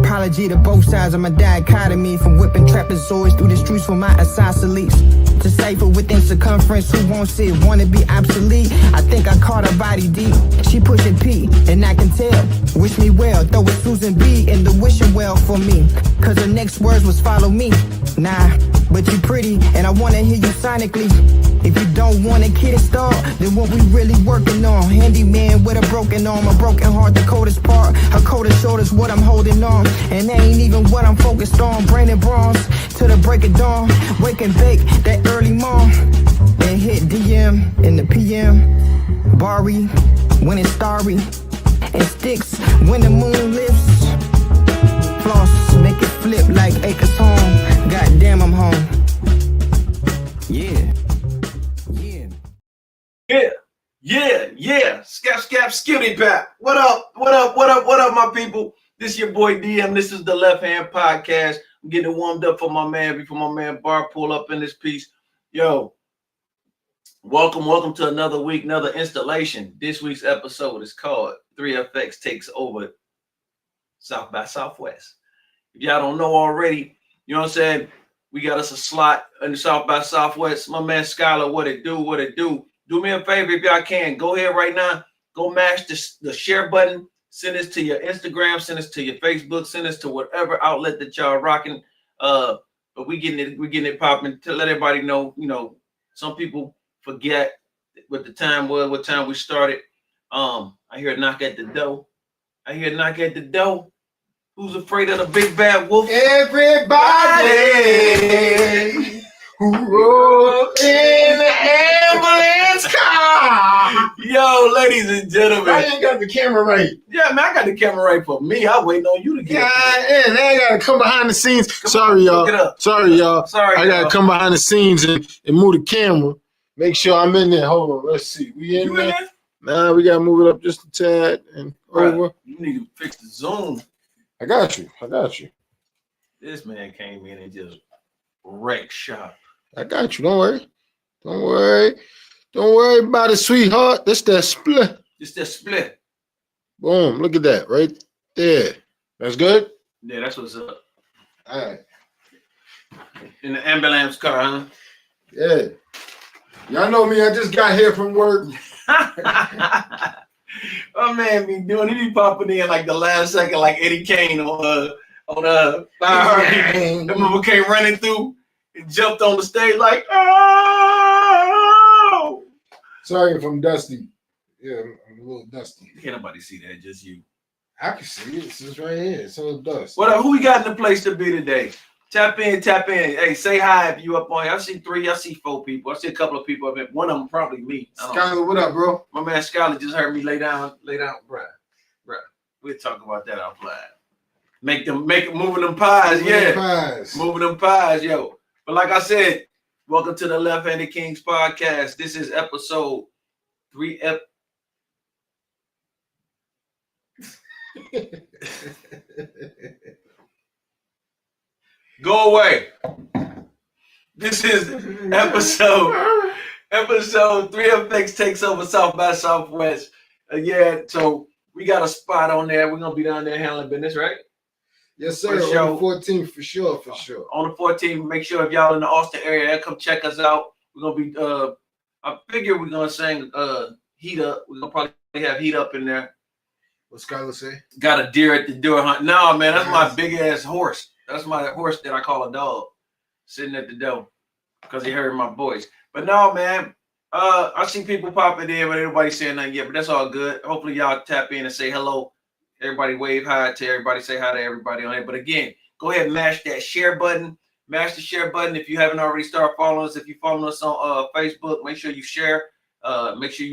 apology to both sides of my dichotomy. From whipping trapezoids through the streets for my isosceles. To cipher within circumference, who wants it, wanna be obsolete. I think I caught her body deep. She pushing P, and I can tell. Wish me well, throw a Susan B in the wishing well for me. Cause her next words was follow me. Nah, but you pretty, and I wanna hear you sonically. If you don't want a kid installed, then what we really working on? Handyman with a broken arm, a broken heart, the coldest part. Her coldest shoulder's what I'm holding on. And that ain't even what I'm focused on. Brain and bronze, till the break of dawn. Wake and bake, that early morn. And hit DM in the PM. Barry, when it's starry. And sticks when the moon lifts. Floss, make it flip like Acres home. Goddamn, I'm home. Yeah. Yeah. Scap, skitty pap. What up, my people? This is your boy DM. This is the Left Hand Podcast. I'm getting it warmed up for my man before my man Bar pull up in this piece. Yo, welcome to another week, another installation. This week's episode is called 3FX Takes Over South by Southwest. If y'all don't know already, you know what I'm saying? We got us a slot in the South by Southwest. My man Skylar, what it do? Do me a favor if y'all can. Go ahead right now. Go mash the share button. Send this to your Instagram. Send this to your Facebook. Send this to whatever outlet that y'all rocking. But we getting it popping to let everybody know. You know, some people forget what the time was, what time we started. I hear a knock at the door. Who's afraid of the big bad wolf? Everybody who rode in the ambulance car. Yo, ladies and gentlemen. I ain't got the camera right. Yeah, man, I got the camera right for me. I'm waiting on you to get it. Yeah, I gotta come behind the scenes. Sorry, y'all. I gotta come behind the scenes and move the camera. Make sure I'm in there. Hold on, let's see. We in there? Nah, we gotta move it up just a tad and over. You need to fix the zoom. I got you. This man came in and just wrecked shop. I got you. Don't worry about it, sweetheart. That's that split. Boom. Look at that right there. That's good? Yeah, that's what's up. All right. In the ambulance car, huh? Yeah. Y'all know me. I just got here from work. My man be doing, he be popping in like the last second, like Eddie Kane on Heartbeat. The mother came running through and jumped on the stage like, oh! Sorry if I'm dusty. Yeah, I'm a little dusty. Can't nobody see that, just you. I can see it. It's just right here. It's all dust. What up? Who we got in the place to be today? Tap in. Hey, say hi if you up on here. I see 3, I see 4 people. I see a couple of people up here. One of them probably me. Skylar, what up, bro? My man Skylar just heard me lay down, bruh. We'll talk about that offline. Moving them pies, Moving them pies, yo. But like I said, welcome to the Left Handed Kings podcast. This is episode 3F. Go away. This is episode 3FX Takes Over South by Southwest. So we got a spot on there. We're gonna be down there handling business, right? Yes, sir. On the 14th, for sure. On the 14th, make sure if y'all in the Austin area, come check us out. We're gonna be I figure we're gonna sing Heat Up. We're gonna probably have Heat Up in there. What Skylar say? Got a deer at the door hunt. No, man, that's my big ass horse. That's my horse that I call a dog, sitting at the door because he heard my voice. But no, man, I see people popping in, but everybody's saying nothing yet. But that's all good. Hopefully, y'all tap in and say hello. Everybody wave hi to everybody. Say hi to everybody on here. But again, go ahead and mash that share button. Mash the share button if you haven't already started following us. If you follow us on Facebook, make sure you share. Make sure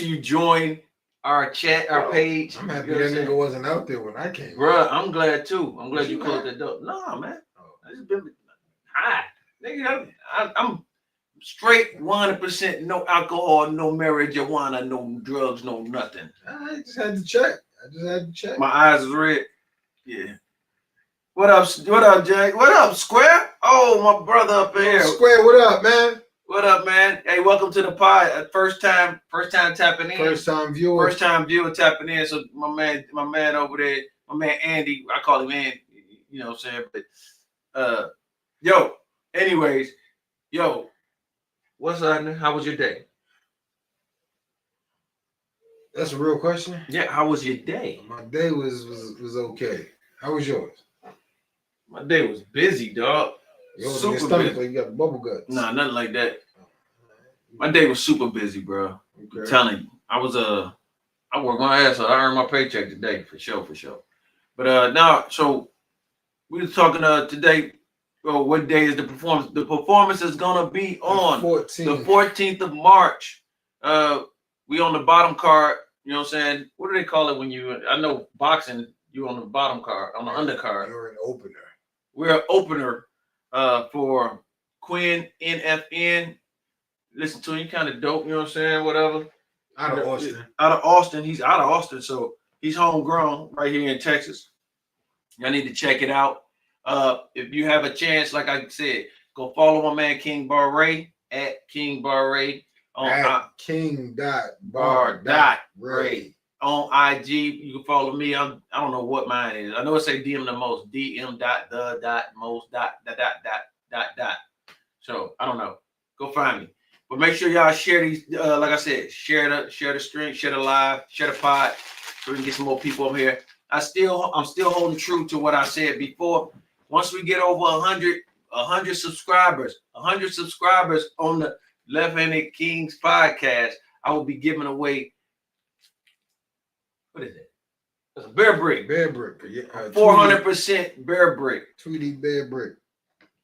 you join our chat, our page. I'm happy that nigga wasn't out there when I came. Bro, I'm glad too. I'm glad you closed that door. No, man. I just been high. Nigga, I'm straight 100%, no alcohol, no marijuana, no drugs, no nothing. I just had to check. My eyes is red. Yeah. What up, Jack? What up, Square? Oh, my brother up here. Square, what up, man? What up, man? Hey, welcome to the pod. First time tapping in. First time viewer tapping in. So my man over there, my man Andy, I call him Andy, you know what I'm saying? But anyways, what's up? How was your day? That's a real question? Yeah, how was your day? My day was okay. How was yours? My day was busy, dog. Super busy. Like you got bubble guts. Nah, nothing like that. My day was super busy, bro. Okay. I'm telling you. I worked my ass off. I earned my paycheck today, for sure. But now, so we were talking today. Well, what day is the performance? The performance is gonna be on the 14th of March. We on the bottom card. You know what I'm saying? What do they call it when you? I know boxing. You on the bottom card, on the undercard. You're an opener. We're an opener for Quinn NFN. Listen to him, he kind of dope. You know what I'm saying? Whatever. Out of Austin. He's out of Austin, so he's homegrown right here in Texas. Y'all need to check it out. If you have a chance, like I said, go follow my man King Barray at King Barray on King.bar.ray on IG. You can follow me. I don't know what mine is. I know it say DM the most. DM.the.most. So I don't know. Go find me. But make sure y'all share these. Like I said, share the stream, share the live, share the pod, so we can get some more people up here. I'm still holding true to what I said before. Once we get over 100 subscribers on the Left-Handed Kings podcast, I will be giving away. What is it? It's a bear brick. Bear brick. 400% bear brick. Tweety bear brick.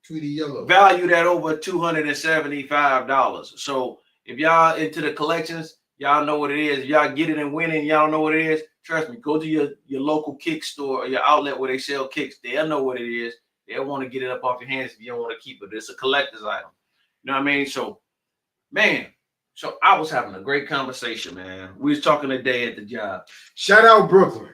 Tweety yellow. Valued at over $275. So if y'all into the collections, y'all know what it is. If y'all get it and win it, y'all know what it is. Trust me, go to your local kick store or your outlet where they sell kicks. They'll know what it is. They'll want to get it up off your hands if you don't want to keep it. It's a collector's item. You know what I mean? So, man, so I was having a great conversation, man. We was talking today at the job. Shout out Brooklyn.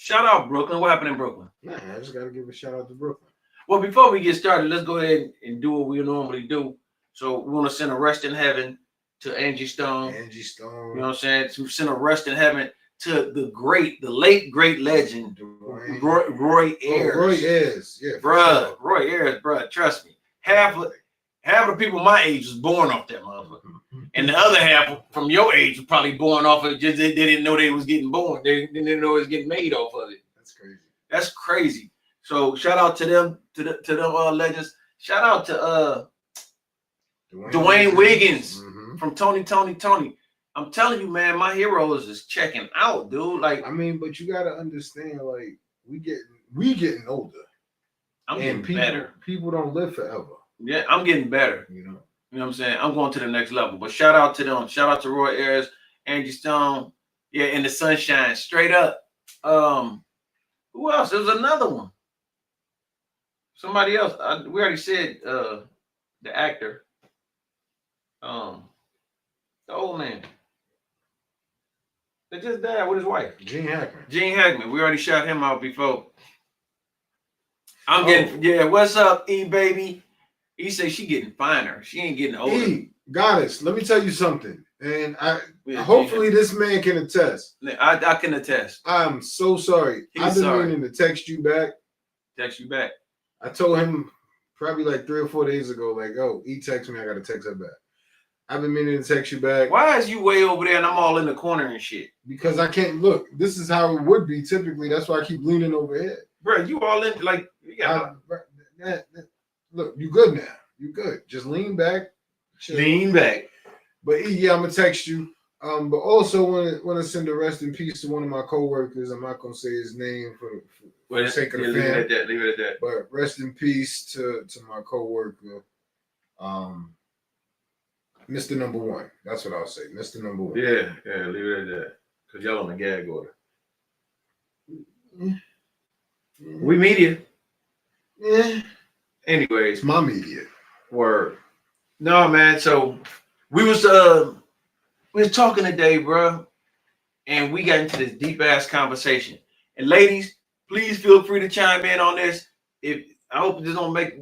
What happened in Brooklyn? Man, I just got to give a shout out to Brooklyn. Well, before we get started, let's go ahead and do what we normally do. So we want to send a rest in heaven to Angie Stone. You know what I'm saying? To send a rest in heaven to the late great legend, Roy Ayers. Roy Ayers, yeah. Bruh, Roy Ayers, bruh, trust me. Half of the people my age was born off that motherfucker. And the other half from your age was probably born off of it. Just they didn't know they was getting born. They didn't know it was getting made off of it. That's crazy. So shout out to them, to them legends. Shout out to Dwayne Wiggins from Tony. I'm telling you, man, my heroes is checking out, dude. Like, I mean, but you gotta understand, like, we getting older. I'm getting better. People don't live forever. Yeah, I'm getting better. You know what I'm saying? I'm going to the next level. But shout out to them. Shout out to Roy Ayers, Angie Stone. Yeah, in the sunshine, straight up. Who else? There was another one. Somebody else. We already said the actor. The old man. They just died with his wife. Gene Hackman. We already shot him out before. What's up, E baby? E say she getting finer. She ain't getting older. E, goddess, let me tell you something. And hopefully this man can attest. I can attest. I'm so sorry. I've been meaning to text you back. I told him probably like 3 or 4 days ago, like, oh, E text me, I gotta text her back. I've been meaning to text you back. Why is you way over there and I'm all in the corner and shit? Because I can't look. This is how it would be typically. That's why I keep leaning over here. Bro, you all in like look, you good now. You good. Just lean back. Chill. Lean back. But E, I'm gonna text you. But also want to send a rest in peace to one of my coworkers. I'm not gonna say his name for the sake of the leave it at that. But rest in peace to my coworker, Mr. Number One. That's what I'll say, Mr. Number One. Yeah, leave it at that. Cause y'all on the gag order. We media. Yeah. Anyways, my media. Word. No, man. So we was talking today, bro, and we got into this deep ass conversation. And ladies, please feel free to chime in on this. I hope this don't make.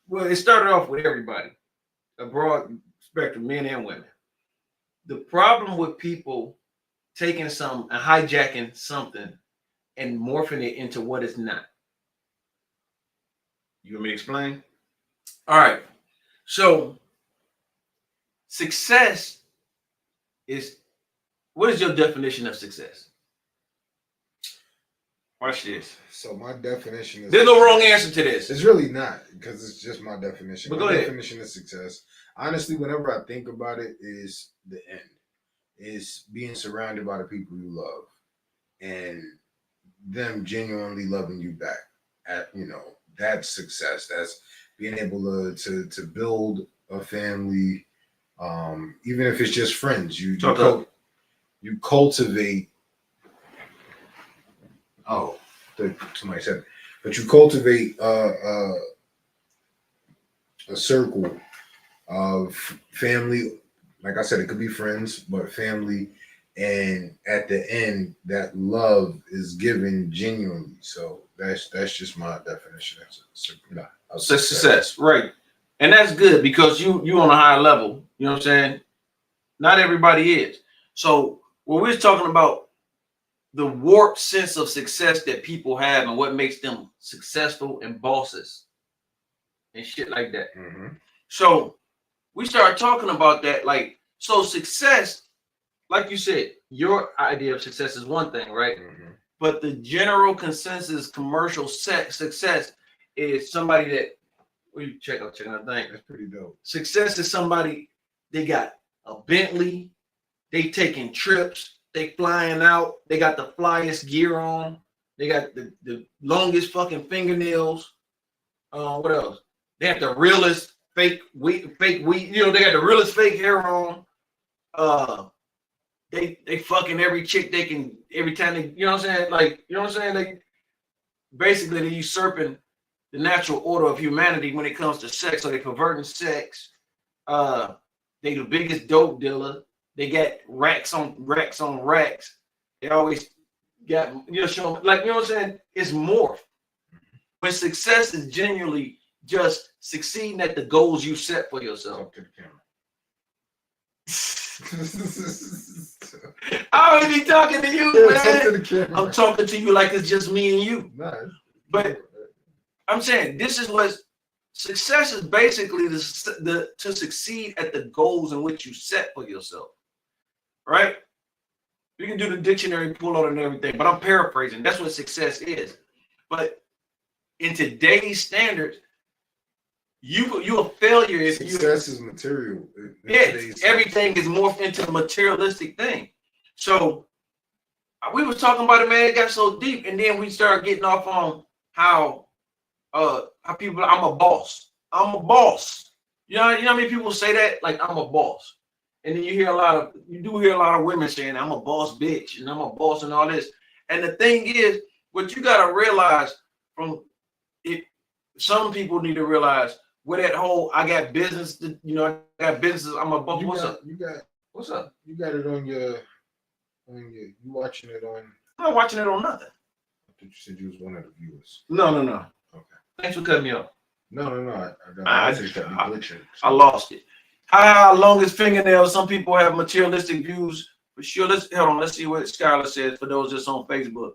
Well, it started off with everybody, a broad spectrum, men and women. The problem with people taking some and hijacking something and morphing it into what it's not. You want me to explain? All right. So success is, what is your definition of success? Watch this. So my definition is, there's no wrong answer to this. It's really not, because it's just my definition. But my go ahead. definition of success, honestly, whenever I think about it, is the end. Is being surrounded by the people you love and them genuinely loving you back. That's success. That's being able to build a family, even if it's just friends. You cultivate. Oh, somebody said it. But you cultivate a circle of family. Like I said, it could be friends, but family. And at the end, that love is given genuinely. So that's just my definition of success. Right. And that's good, because you on a higher level. You know what I'm saying? Not everybody is. So when we're talking about the warped sense of success that people have and what makes them successful and bosses and shit like that. Mm-hmm. So we start talking about that. Like, so success, like you said, your idea of success is one thing, right? Mm-hmm. But the general consensus commercial success is somebody that, check out thing. That's pretty dope. Success is somebody, they got a Bentley, they taking trips, they flying out, they got the flyest gear on, they got the longest fucking fingernails. What else? They have the realest fake weed, they got the realest fake hair on. They fucking every chick they can every time they, you know what I'm saying? Like, you know what I'm saying? They basically, they're usurping the natural order of humanity when it comes to sex. So they perverting sex. They the biggest dope dealer. They got racks on racks on racks. They always got, showing, like, you know what I'm saying? It's morph. But success is genuinely just succeeding at the goals you set for yourself. Talk to the camera. I always be talking to you, man. I'm talking to you like it's just me and you. Nice. But I'm saying this is what success is, basically to succeed at the goals in which you set for yourself. Right? You can do the dictionary pull out and everything, but I'm paraphrasing. That's what success is. But in today's standards, you a failure if success is material. Yes, everything is morphed into a materialistic thing. So we was talking about it, man. It got so deep, and then we started getting off on how people, I'm a boss. I'm a boss. You know how many people say that? Like, I'm a boss. And then you do hear a lot of women saying, I'm a boss bitch, and I'm a boss and all this. And the thing is, what you gotta realize from it, some people need to realize with that whole, I got business, I got business, I'm a boss. What's up? You got it on your, you watching it on. I'm not watching it on nothing. I thought you said you was one of the viewers. No. Okay. Thanks for cutting me off. No. I lost it. How longest fingernails? Some people have materialistic views. For sure. Let's see what Skylar says for those that's on Facebook.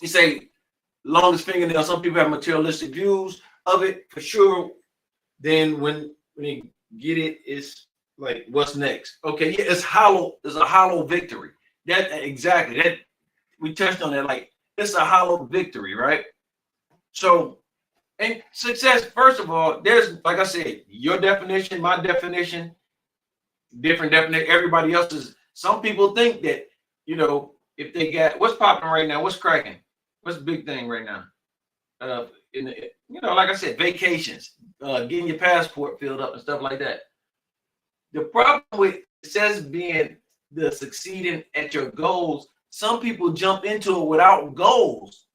He say longest fingernails. Some people have materialistic views of it for sure. Then when they get it, it's like, what's next? Okay, yeah, it's hollow. It's a hollow victory. That we touched on that. Like, it's a hollow victory, right? So, and success, first of all, there's, like I said, your definition, my definition, different definition, everybody else's. Some people think that, if they got, what's popping right now, what's cracking, what's the big thing right now? Like I said, vacations, getting your passport filled up and stuff like that. The problem with success being the succeeding at your goals, some people jump into it without goals.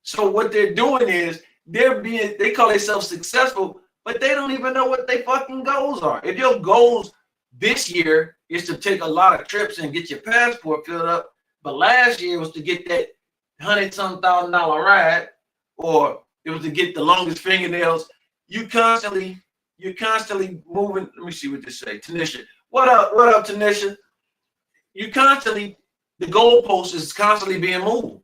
So what they're doing is they call themselves successful, but they don't even know what their fucking goals are. If your goals this year is to take a lot of trips and get your passport filled up, but last year was to get that $100,000 ride, or it was to get the longest fingernails, you constantly you're constantly moving. Let me see what this say. Tanisha, what up, Tanisha? You constantly, the goalpost is constantly being moved.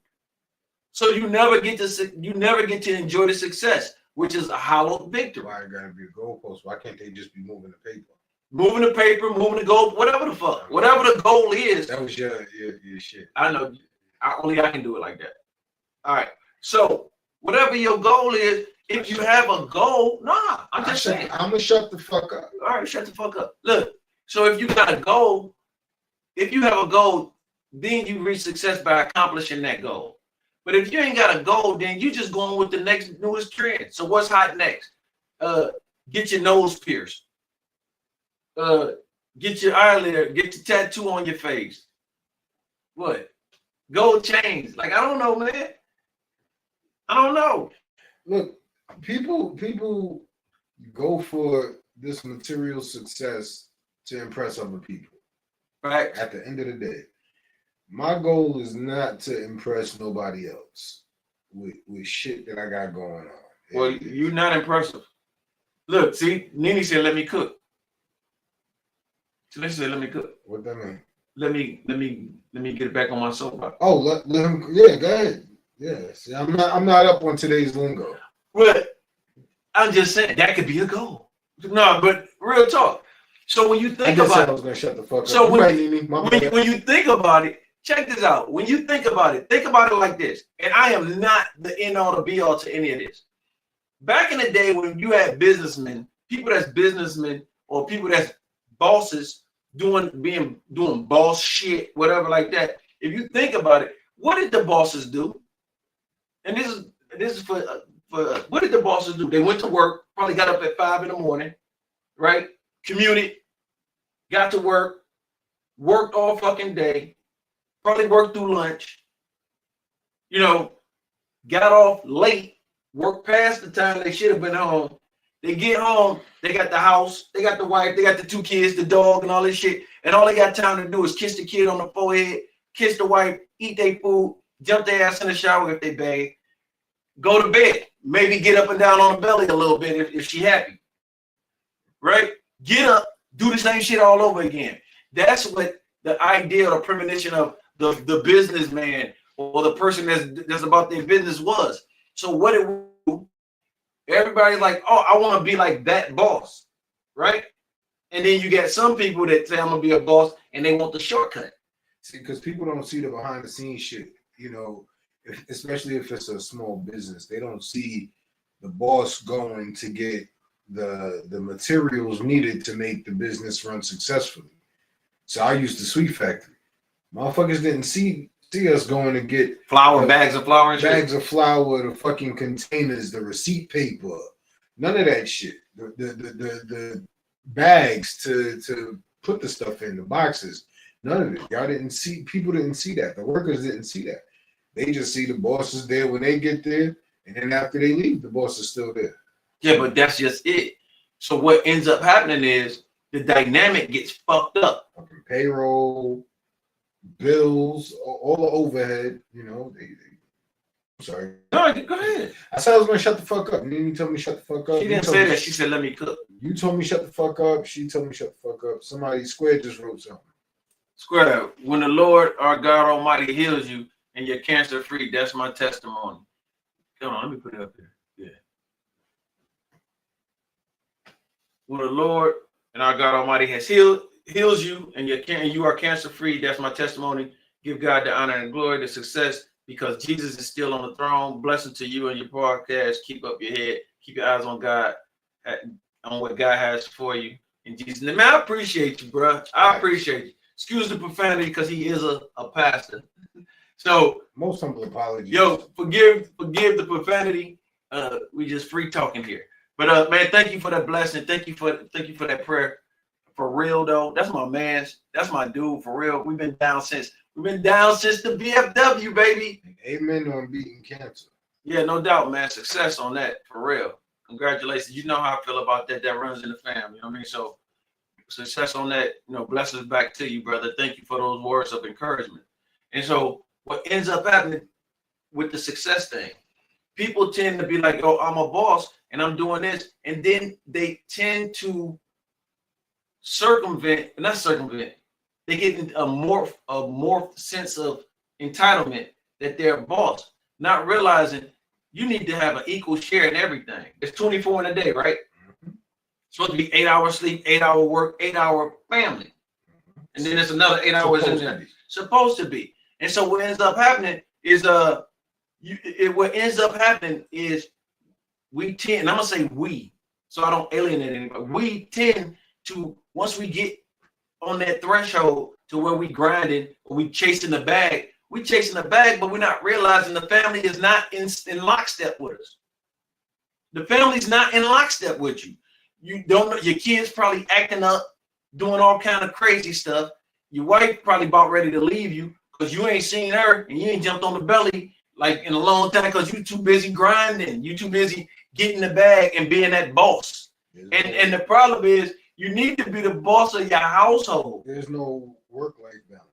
So you never get to enjoy the success, which is a hollow victory. Why it gotta be a goalpost? Why can't they just be moving the paper? Moving the paper, moving the goal, whatever the fuck, whatever the goal is. That was your shit. I know. I can do it like that. All right. So whatever your goal is, if you have a goal, I'm just saying. I'm gonna shut the fuck up. All right, shut the fuck up. Look. So if you got a goal, if you have a goal, then you reach success by accomplishing that goal. But if you ain't got a goal, then you just going with the next newest trend. So what's hot next? Get your nose pierced. Get your eyelid, get your tattoo on your face. What? Gold chains. Like, I don't know, man. I don't know. Look, people go for this material success to impress other people. Right. At the end of the day, my goal is not to impress nobody else with shit that I got going on. Well, you're not impressive. Look, see, Nene said, "Let me cook." So they said, "Let me cook." What that mean? Let me get it back on my soapbox. Oh, let him. Yeah, go ahead. Yeah, see, I'm not up on today's lingo. But I'm just saying that could be a goal. No, but real talk. So when you think about it, I was gonna shut the fuck up. So when you think about it, check this out. When you think about it like this. And I am not the end all to be all to any of this. Back in the day when you had businessmen, people that's businessmen or people that's bosses doing boss shit, whatever like that. If you think about it, what did the bosses do? And this is for what did the bosses do? They went to work, probably got up at 5 a.m, right? Commuted, got to work, worked all fucking day, probably worked through lunch, got off late, worked past the time they should have been home. They get home, they got the house, they got the wife, they got the 2 kids, the dog, and all this shit. And all they got time to do is kiss the kid on the forehead, kiss the wife, eat their food, jump their ass in the shower if they bathe, go to bed, maybe get up and down on the belly a little bit if she happy. Right? Get up, do the same shit all over again. That's what the idea or premonition of the businessman or the person that's about their business was. So what it would do, everybody's like, oh, I want to be like that boss, right? And then you get some people that say I'm gonna be a boss and they want the shortcut. See, because people don't see the behind the scenes shit, especially if it's a small business. They don't see the boss going to get the materials needed to make the business run successfully. So I used the Sweet Factory. Motherfuckers didn't see us going to get bags of flour, the fucking containers, the receipt paper, none of that shit. The bags to put the stuff in, the boxes, none of it. Y'all didn't see. People didn't see that. The workers didn't see that. They just see the bosses there when they get there, and then after they leave, the boss is still there. Yeah, but that's just it. So what ends up happening is the dynamic gets fucked up. Fucking payroll, bills, all the overhead. I'm sorry. No, go ahead. I said I was gonna shut the fuck up. You told me shut the fuck up. She didn't say that. She said let me cook. You told me shut the fuck up. She told me shut the fuck up. Somebody Square just wrote something. Square, when the Lord our God Almighty heals you and you're cancer free, that's my testimony. Hold on, let me put it up there. Yeah. When the Lord and our God Almighty has heals you and you are cancer free, that's my testimony. Give God the honor and glory, the success, because Jesus is still on the throne. Blessing to you and your podcast. Keep up your head. Keep your eyes on God, on what God has for you. In Jesus' name, man, I appreciate you, bro. I appreciate you. Excuse the profanity because he is a pastor. So most humble apologies. Yo, forgive the profanity. We just free talking here. But man, thank you for that blessing. Thank you for that prayer. For real though, that's my man. That's my dude. For real, we've been down since the BFW, baby. Amen on beating cancer. Yeah, no doubt, man. Success on that. For real. Congratulations. You know how I feel about that. That runs in the family. You know what I mean? So success on that. Blessings back to you, brother. Thank you for those words of encouragement. And so what ends up happening with the success thing, people tend to be like, oh, I'm a boss, and I'm doing this, and then they tend to not circumvent. They get in a morph sense of entitlement that they're a boss, not realizing you need to have an equal share in everything. It's 24 in a day, right? Mm-hmm. Supposed to be 8 hours sleep, 8 hour work, 8 hour family, and then there's another 8 hours in there. Supposed to be. And so what ends up happening is we tend, and I'm gonna say we, so I don't alienate anybody. We tend to, once we get on that threshold to where we grinding, or we chasing the bag, but we're not realizing the family is not in lockstep with us. The family's not in lockstep with you. You don't know, your kids probably acting up, doing all kind of crazy stuff. Your wife probably about ready to leave you because you ain't seen her and you ain't jumped on the belly like in a long time because you too busy grinding. You too busy getting the bag and being that boss. And the problem is you need to be the boss of your household. There's no work-life balance.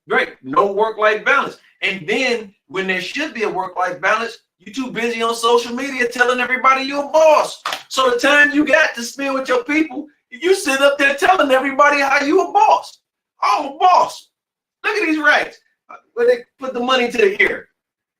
Great, no work-life balance. And then when there should be a work-life balance, you're too busy on social media telling everybody you're a boss. So the time you got to spend with your people, you sit up there telling everybody how you a boss. I'm a boss. Look at these racks. Where they put the money to the ear.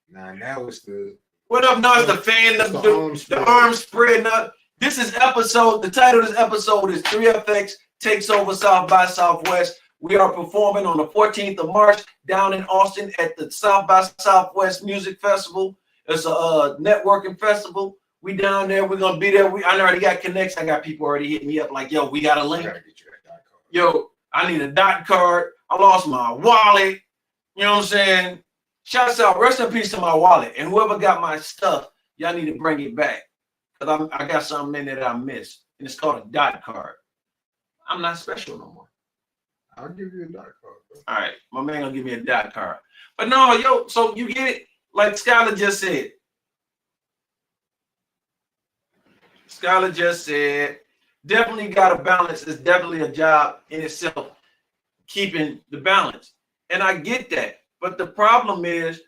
Nah, that was the. What up? No, it's the fan, the arm spread up. This is the title of this episode is 3FX Takes Over South by Southwest. We are performing on the 14th of March down in Austin at the South by Southwest Music Festival. It's a networking festival. We down there. We're going to be there. I already got connects. I got people already hitting me up like, yo, we got a link. Yo, I need a dot card. I lost my wallet. You know what I'm saying? Shouts out. Rest in peace to my wallet. And whoever got my stuff, y'all need to bring it back. Because I got something in there that I missed. And it's called a dot card. I'm not special no more. I'll give you a dot card, bro. All right. My man gonna give me a dot card. But no, yo, so you get it? Like Skylar just said. Definitely got a balance. It's definitely a job in itself, keeping the balance. And I get that. But the problem is,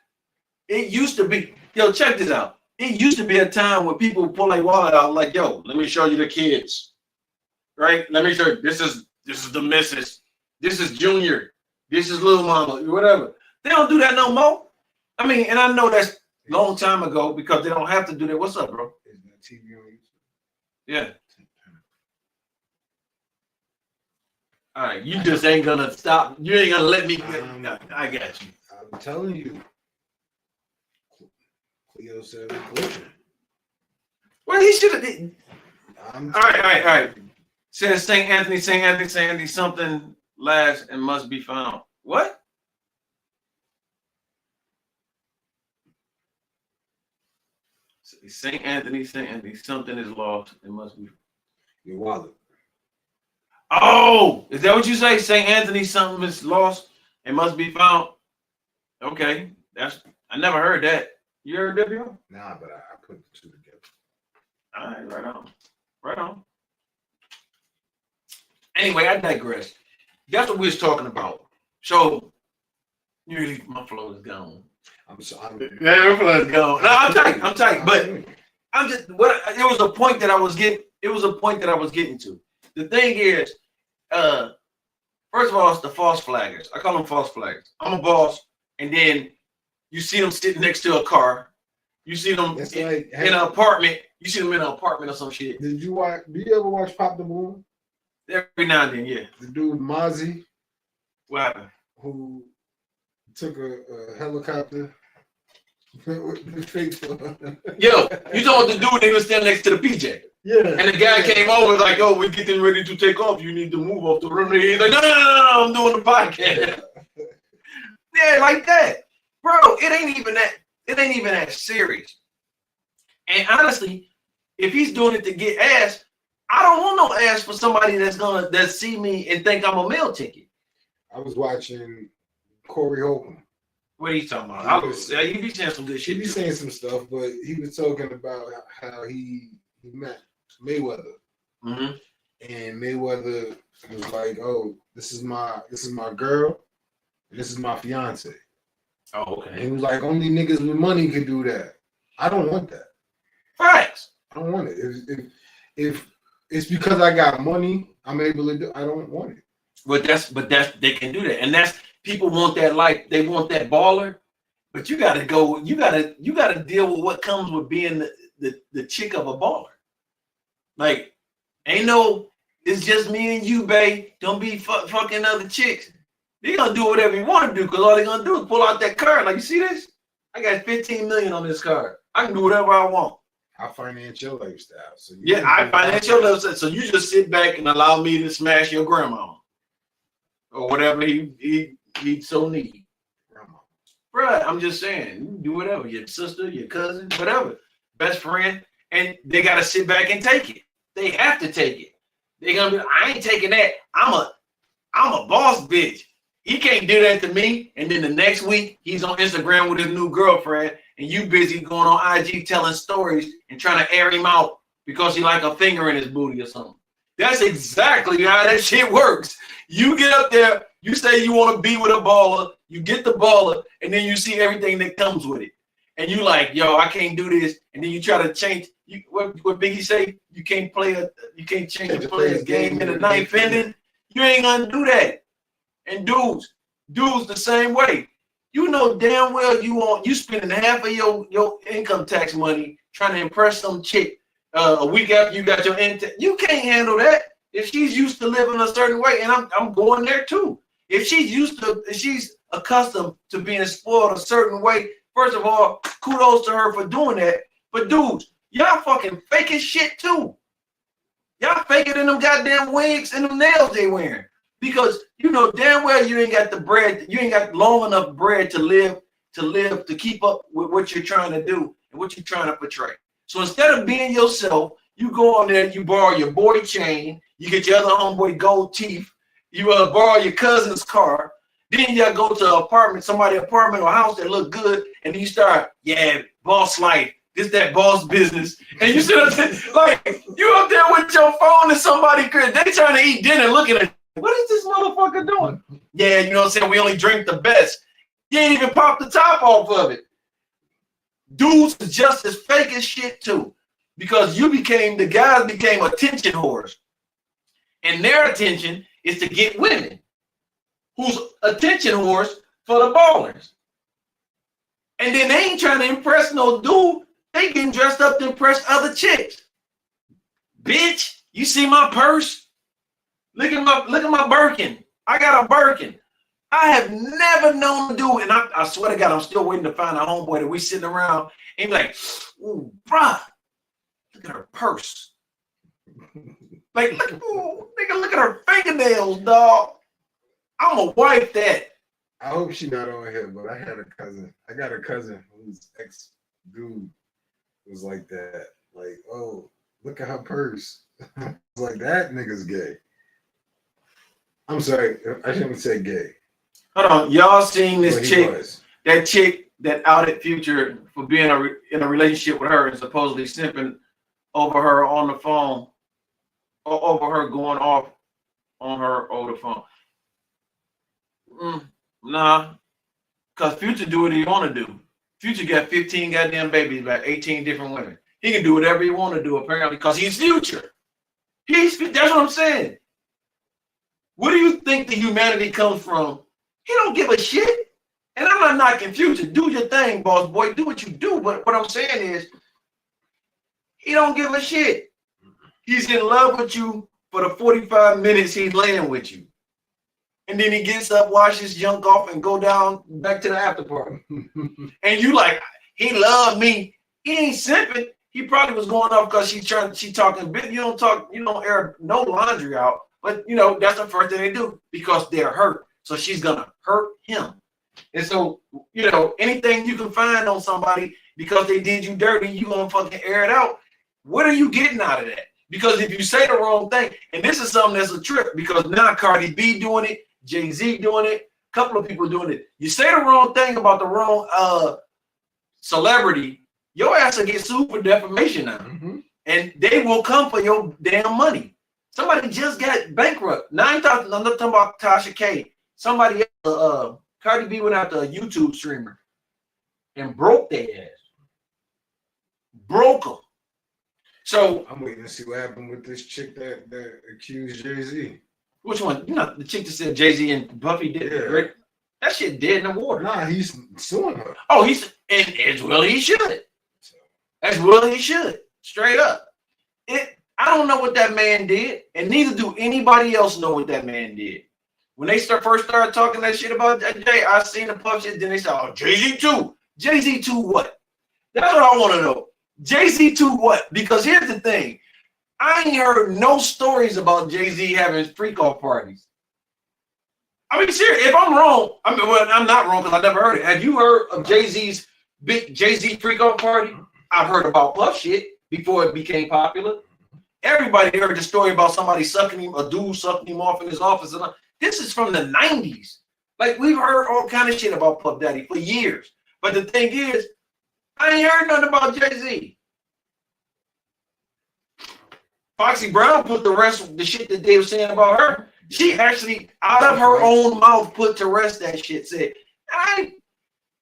it used to be, yo, check this out. It used to be a time when people pull their wallet out like, yo, let me show you the kids. Right? Let me show you. This is the missus. This is Junior. This is Little Mama. Whatever. They don't do that no more. I mean, and I know that's a long time ago because they don't have to do that. What's up, bro? Is that TV on YouTube? Yeah. All right, you just ain't gonna stop. You ain't gonna let me. I got you. I'm telling you. Cleo said it. Well, he should have. All right. Says St. Anthony, something last and must be found. What? St. Anthony, something is lost. It must be. Your wallet. Oh, is that what you say? St. Anthony, something is lost. It must be found. Okay, I never heard that. You heard that, Bill? Nah, but I put the two together. All right, right on. Anyway, I digress. That's what we was talking about. So, my flow is gone. I'm sorry. Yeah, my flow is gone. No, I'm tight. But I'm just it was a point that I was getting to. The thing is, first of all, it's the false flaggers. I call them false flaggers. I'm a boss, and then you see them sitting next to a car. You see them in an apartment. You see them in an apartment or some shit. Do you ever watch Pop the Balloon? Every now and then, yeah. The dude Mozzie. What happened? Who took a helicopter with the fake. Yo, you talking the dude that was standing next to the PJ? Yeah. And the guy came over like, "Oh, we're getting ready to take off. You need to move off the room." He's like, "No, I'm doing the podcast." Yeah, like that, bro. It ain't even that serious. And honestly, if he's doing it to get ass, I don't want no ass for somebody that see me and think I'm a meal ticket. I was watching Corey Holcomb. What are you talking about? He be saying some good shit. He be saying some stuff, but he was talking about how he met Mayweather. Mm-hmm. And Mayweather was like, "Oh, this is my girl, and this is my fiance." Oh, okay. And he was like, "Only niggas with money could do that. I don't want that. Facts. I don't want it. If it's because I got money, I'm able to do. I don't want it. But that's they can do that, and that's people want that life. They want that baller, but you gotta go. You gotta deal with what comes with being the chick of a baller. Like, ain't no. It's just me and you, babe. Don't be fucking other chicks. They gonna do whatever you want to do because all they gonna do is pull out that card. Like, you see this? I got 15 million on this card. I can do whatever I want. I finance your lifestyle. So I finance your lifestyle. So you just sit back and allow me to smash your grandma or whatever he so need. Grandma. Bruh, I'm just saying, you can do whatever. Your sister, your cousin, whatever. Best friend. And they gotta sit back and take it. They have to take it. They're gonna be, I ain't taking that. I'm a boss bitch. He can't do that to me. And then the next week, he's on Instagram with his new girlfriend, and you busy going on IG telling stories and trying to air him out because he like a finger in his booty or something. That's exactly how that shit works. You get up there, you say you want to be with a baller, you get the baller, and then you see everything that comes with it. And you like, yo, I can't do this. And then you try to change. What Biggie say? You can't change the player's game in the ninth inning. You ain't gonna do that. And dudes the same way. You know damn well you spending half of your income tax money trying to impress some chick a week after you got your income. You can't handle that. If she's used to living a certain way, and I'm going there too. If she's accustomed to being spoiled a certain way, first of all, kudos to her for doing that. But dudes, y'all fucking fake as shit too. Y'all faker than them goddamn wigs and them nails they wearing. Because you know damn well you ain't got the bread, you ain't got long enough bread to live, to keep up with what you're trying to do and what you're trying to portray. So instead of being yourself, you go on there, you borrow your boy chain, you get your other homeboy gold teeth, you borrow your cousin's car, then you go to somebody's apartment or house that look good, and then you start, yeah, boss life, this that boss business, and you sit up there, like you up there with your phone and somebody crib, they trying to eat dinner, looking at. What is this motherfucker doing? Yeah, you know what I'm saying? We only drink the best. You ain't even pop the top off of it. Dudes is just as fake as shit too. Because the guys became attention whores. And their attention is to get women. Who's attention whores for the ballers. And then they ain't trying to impress no dude. They getting dressed up to impress other chicks. Bitch, you see my purse? Look at my Birkin. I got a Birkin. I have never known a dude, and I swear to God, I'm still waiting to find a homeboy that we sitting around and be like, ooh, bruh, look at her purse. Like, look at her fingernails, dog. I'm gonna wipe that. I hope she not on here, but I got a cousin whose ex-dude was like that. Like, oh, look at her purse. Like, that nigga's gay. I'm sorry, I shouldn't say gay. Hold on, y'all seen this chick? That chick that outed Future for being in a relationship with her and supposedly simping over her on the phone, or over her going off on her over the phone. Nah, cause Future do what he want to do. Future got 15 goddamn babies by 18 different women. He can do whatever he want to do apparently, cause he's Future. That's what I'm saying. Where do you think the humanity comes from? He don't give a shit. And I'm not knocking Future. Do your thing, boss boy. Do what you do. But what I'm saying is, he don't give a shit. He's in love with you for the 45 minutes he's laying with you. And then he gets up, washes his junk off, and go down back to the after party. And you like, he loved me. He ain't simping. He probably was going off because she talking bit. You don't air no laundry out. But, that's the first thing they do because they're hurt. So she's going to hurt him. And so, anything you can find on somebody because they did you dirty, you going to fucking air it out. What are you getting out of that? Because if you say the wrong thing, and this is something that's a trip because now Cardi B doing it, Jay-Z doing it, a couple of people doing it. You say the wrong thing about the wrong celebrity, your ass will get sued for defamation now. Mm-hmm. And they will come for your damn money. Somebody just got bankrupt. Now I'm not talking about Tasha K. Somebody else, Cardi B went after a YouTube streamer and broke their ass. Broke them. So I'm waiting to see what happened with this chick that accused Jay-Z. Which one? You know, the chick that said Jay-Z and Buffy did it. That shit dead in the water. Nah, he's suing her. Oh, and as well he should. As well he should. Straight up. I don't know what that man did, and neither do anybody else know what that man did. When they first started talking that shit about Jay, I seen the Puff shit, then they said, oh, Jay-Z too. Jay-Z too what? That's what I want to know. Jay-Z too what? Because here's the thing. I ain't heard no stories about Jay-Z having freak-off parties. I mean, seriously, if I'm wrong, I'm not wrong because I never heard it. Have you heard of Jay-Z's big Jay-Z freak-off party? I've heard about Puff shit before it became popular. Everybody heard the story about somebody sucking him, a dude sucking him off in his office. And this is from the 90s. Like, we've heard all kind of shit about Puff Daddy for years. But the thing is, I ain't heard nothing about Jay-Z. Foxy Brown put the rest of the shit that they were saying about her. She actually, out of her own mouth, put to rest that shit. Said,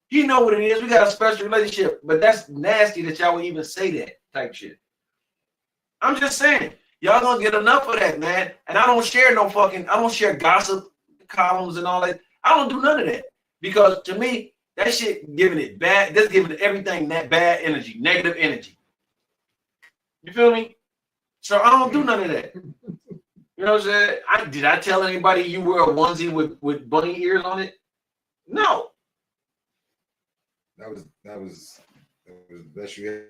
you know what it is. We got a special relationship. But that's nasty that y'all would even say that type shit. I'm just saying, y'all gonna get enough of that, man. And I don't share I don't share gossip columns and all that. I don't do none of that. Because to me, that shit giving it bad, that's giving everything that bad energy, negative energy. You feel me? So I don't do none of that. You know what I'm saying? Did I tell anybody you wear a onesie with bunny ears on it? No. That was the best you had.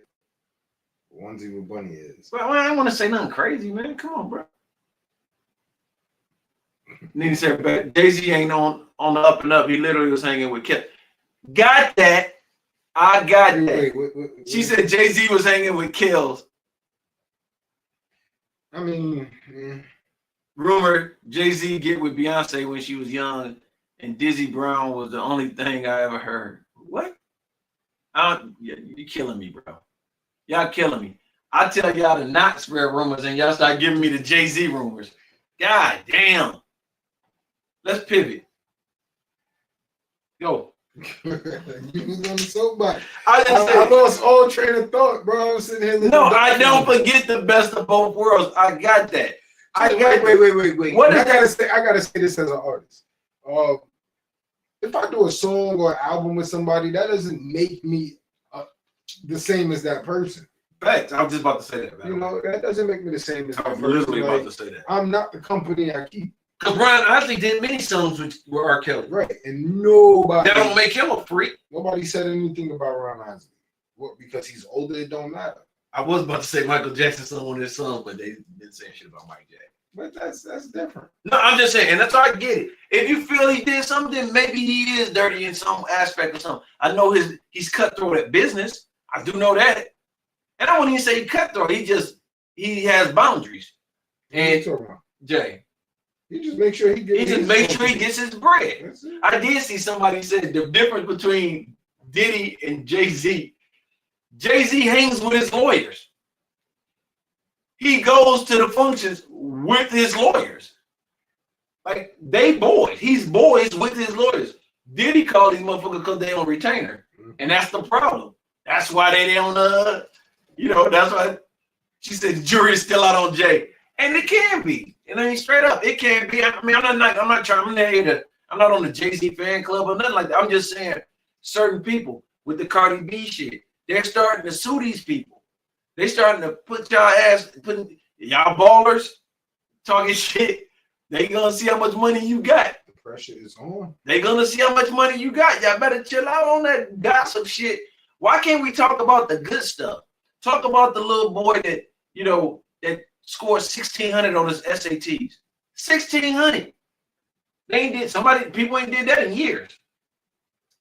Onesie with bunny ears. Well, I don't want to say nothing crazy, man. Come on, bro. Nigga said Jay-Z ain't on the up and up. He literally was hanging with Kells. Got that. I got that. Wait. She said Jay-Z was hanging with Kells. I mean, rumor Jay-Z get with Beyonce when she was young, and Dizzy Brown was the only thing I ever heard. What? You're killing me, bro. Y'all killing me. I tell y'all to not spread rumors, and y'all start giving me the Jay-Z rumors. God damn. Let's pivot. Go. You was on the soapbox. I lost all train of thought, bro. I'm sitting here. No, I don't forget the best of both worlds. I got that. Wait. What I gotta say this as an artist. If I do a song or album with somebody, that doesn't make me the same as that person. Fact. I was just about to say that. You know, that doesn't make me the same as that person. I was literally about to say that. I'm not the company I keep. Because Brian actually did many songs with R. Kelly. Right. And nobody. That don't make him a freak. Nobody said anything about Ron Isley. What? Because he's older, it don't matter. I was about to say Michael Jackson sung one of his songs, but they didn't say shit about Mike Jackson. But that's different. No, I'm just saying, and that's how I get it. If you feel he did something, maybe he is dirty in some aspect or something. I know he's cutthroat at business. I do know that. And I wouldn't even say he cutthroat. He has boundaries. And Jay. He just make sure he gets his bread. I did see somebody said the difference between Diddy and Jay-Z. Jay-Z hangs with his lawyers. He goes to the functions with his lawyers. Like, they boys. He's boys with his lawyers. Diddy called these motherfuckers because they on retainer. And that's the problem. That's why they don't, that's why she said the jury is still out on Jay. And it can be. And I mean, straight up, it can be. I mean, I'm not on the Jay-Z fan club or nothing like that. I'm just saying certain people with the Cardi B shit, they're starting to sue these people. They're starting to put y'all ballers talking shit. They gonna see how much money you got. The pressure is on. They gonna see how much money you got. Y'all better chill out on that gossip shit. Why can't we talk about the good stuff? Talk about the little boy that, that scored 1,600 on his SATs. 1,600. People ain't did that in years.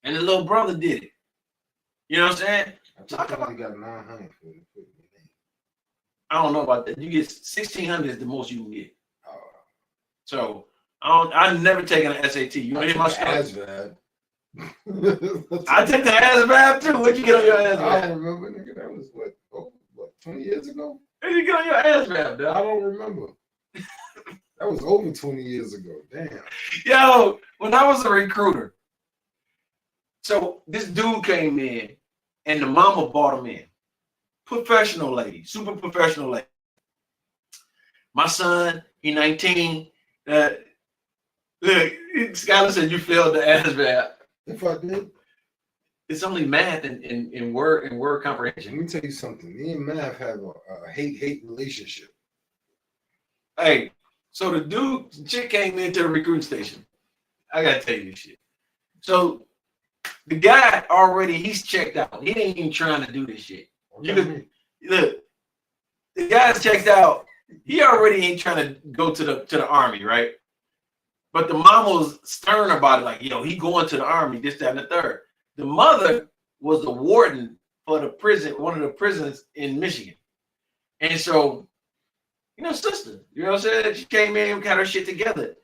And the little brother did it. You know what I'm saying? Talk about he got 900 for the I don't know about that. You get 1,600 is the most you can get. So I've never taken an SAT. You want to hear my story? I took the ASVAB too. What'd you get on your ASVAB? I don't remember, nigga. That was what 20 years ago? What'd you get on your ASVAB, dog? I don't remember. That was over 20 years ago. Damn. Yo, when I was a recruiter, so this dude came in and the mama brought him in. professional lady, super professional lady. My son, he 19. Look, Skylar said you failed the ASVAB. If I did, it's only math and word comprehension. Let me tell you something. Me and math have a hate relationship. Hey, so the chick came into the recruiting station. I gotta tell you this shit. So the guy already, he's checked out. He ain't even trying to do this shit. Look, the guy's checked out. He already ain't trying to go to the army, right? But the mama was stern about it, like, he going to the army, this, that, and the third. The mother was the warden for the prison, one of the prisons in Michigan. And so, sister, you know what I'm saying? She came in and got her shit together.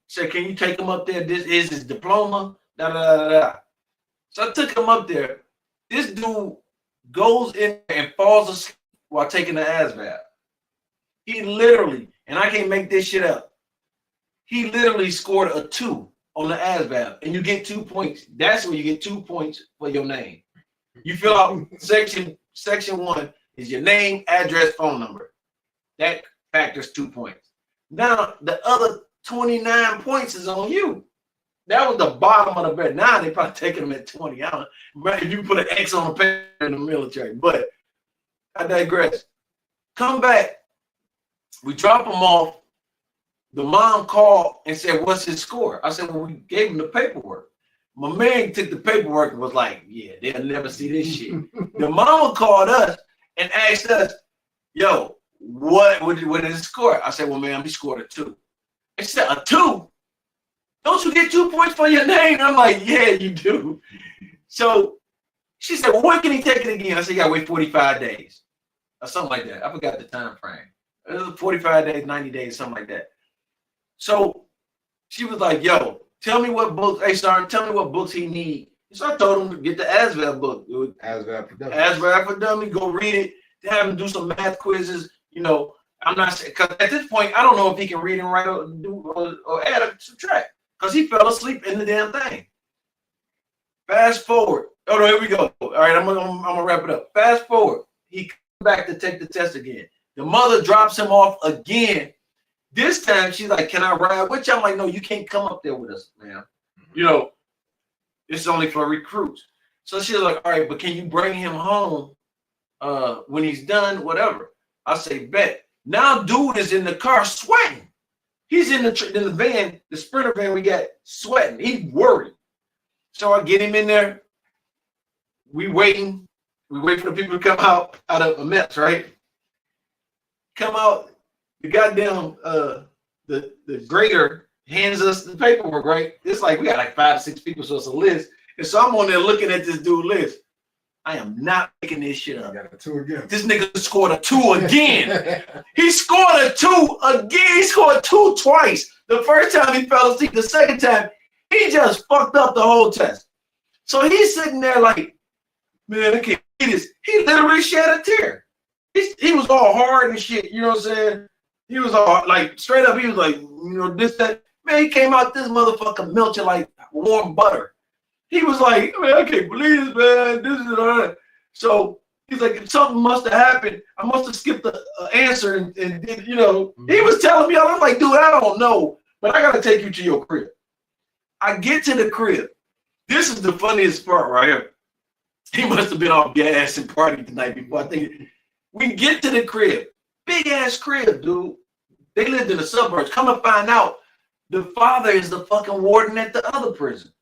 Said, can you take him up there? This is his diploma, da da da da. So I took him up there. This dude goes in and falls asleep while taking the ASVAB. He literally, and I can't make this shit up, he literally scored a 2 on the ASVAB, and you get 2 points. That's where you get 2 points for your name. You fill out section 1 is your name, address, phone number. That factors 2 points. Now the other 29 points is on you. That was the bottom of the bed. Now they probably taking them at 20. I don't know if you put an X on the paper in the military, but I digress. Come back. We drop him off. The mom called and said, what's his score? I said, well, we gave him the paperwork. My man took the paperwork and was like, yeah, they'll never see this shit. The mama called us and asked us, yo, what is his score? I said, well, ma'am, he scored a 2. She said, a 2? Don't you get 2 points for your name? I'm like, yeah, you do. So she said, well, when can he take it again? I said, you gotta wait 45 days or something like that. I forgot the time frame. It was 45 days, 90 days, something like that. So she was like, yo, tell me what books, hey, Star, tell me what books he need. So I told him to get the ASVAB book. ASVAB for Dummies. ASVAB for Dummies, go read it, have him do some math quizzes. I'm not saying, because at this point, I don't know if he can read and write or add or subtract, because he fell asleep in the damn thing. Fast forward. Oh, no, here we go. All right, I'm gonna wrap it up. Fast forward. He comes back to take the test again. The mother drops him off again. This time she's like, can I ride with you? I'm like, no, you can't come up there with us, man. It's only for recruits. So she's like, all right, but can you bring him home when he's done, whatever? I say, bet. Now dude is in the car sweating. He's in the van, the Sprinter van we got, sweating. He's worried. So I get him in there. We wait for the people to come out of a mess, right? Come out. The goddamn the grader hands us the paperwork, right? It's like we got like 5 or 6 people, so it's a list. And so I'm on there looking at this dude list. I am not making this shit up. Got a 2 again. This nigga scored a 2 again. He scored a 2 again. He scored 2 twice. The first time he fell asleep. The second time, he just fucked up the whole test. So he's sitting there like, man, I can't do this. He literally shed a tear. He was all hard and shit, you know what I'm saying? He was all like straight up. He was like, this, that. Man, he came out this motherfucker melting like warm butter. He was like, man, I can't believe this, man. This is that. So he's like, something must have happened. I must have skipped the answer and did, He was telling me, I'm like, dude, I don't know, but I gotta take you to your crib. I get to the crib. This is the funniest part right here. He must have been off gas and partying the night before. I think we get to the crib. Big ass crib, dude. They lived in the suburbs. Come and find out, the father is the fucking warden at the other prison.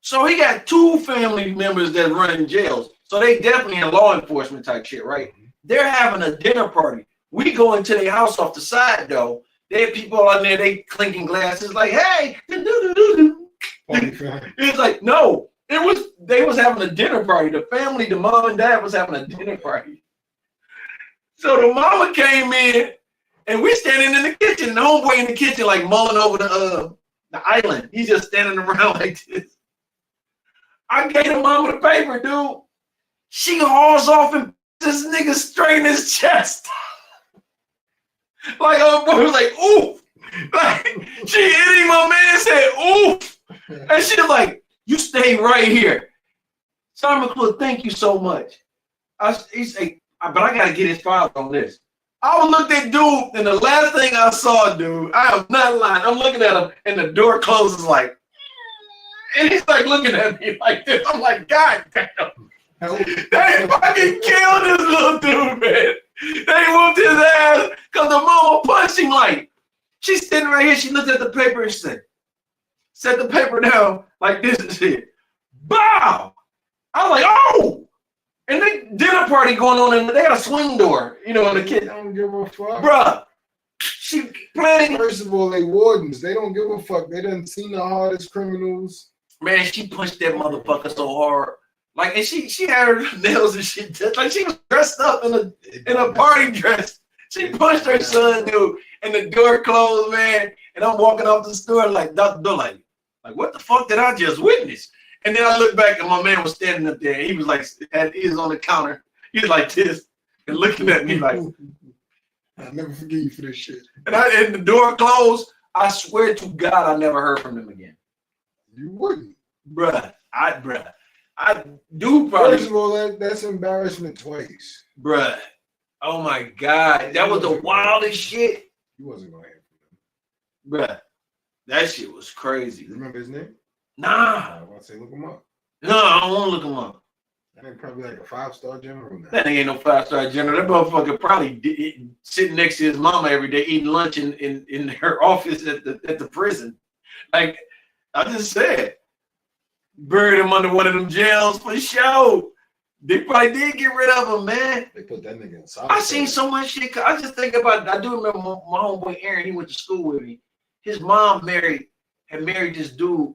So he got 2 family members that run in jails. So they definitely in law enforcement type shit, right? They're having a dinner party. We go into their house off the side though. They have people on there, they clinking glasses like, hey, it's like, no, they was having a dinner party. The family, the mom and dad was having a dinner party. So the mama came in and we standing in the kitchen, the homeboy in the kitchen, like mulling over the island. He's just standing around like this. I gave the mama the paper, dude. She hauls off and this nigga straight in his chest. Like, boy was like, oof. Like, she hit him, my man said, oof. And she was like, you stay right here. Sergeant McClure, thank you so much. He's like, but I gotta get his father on this. I was looking at dude, and the last thing I saw, dude, I am not lying. I'm looking at him, and the door closes like, and he's like looking at me like this. I'm like, God damn. They fucking killed this little dude, man. They whooped his ass because the mama punched him like, she's sitting right here. She looked at the paper and said, set the paper down like this and shit. Bow! I was like, oh! And they dinner party going on, and they got a swing door, you know, and the kid. They don't give a fuck. Bruh, she playing. First of all, they wardens. They don't give a fuck. They done seen the hardest criminals. Man, she punched that motherfucker so hard. Like, and she had her nails and shit. Like, she was dressed up in a party dress. She punched her son, dude, and the door closed, man. And I'm walking off the store like, Dr. Bill, like, what the fuck did I just witness? And then I looked back and my man was standing up there. He was like, he was on the counter. He was like this and looking at me like, I'll never forgive you for this shit. And the door closed. I swear to God, I never heard from him again. You wouldn't. Bruh, I do probably. First of all, that's embarrassment twice. Bruh, oh my God. That was the wildest shit. You wasn't going to hear from him. Bruh, that shit was crazy. You remember his name? Nah. I was about to say, look him up. No, I don't want to look him up. That ain't probably like a 5-star general now. That ain't no 5-star general. That motherfucker probably sitting next to his mama every day eating lunch in her office at the prison. Like, I just said, buried him under one of them jails for show. They probably did get rid of him, man. They put that nigga inside. I seen so much shit. I just think about it. I do remember my homeboy Aaron, he went to school with me. His mom had married this dude.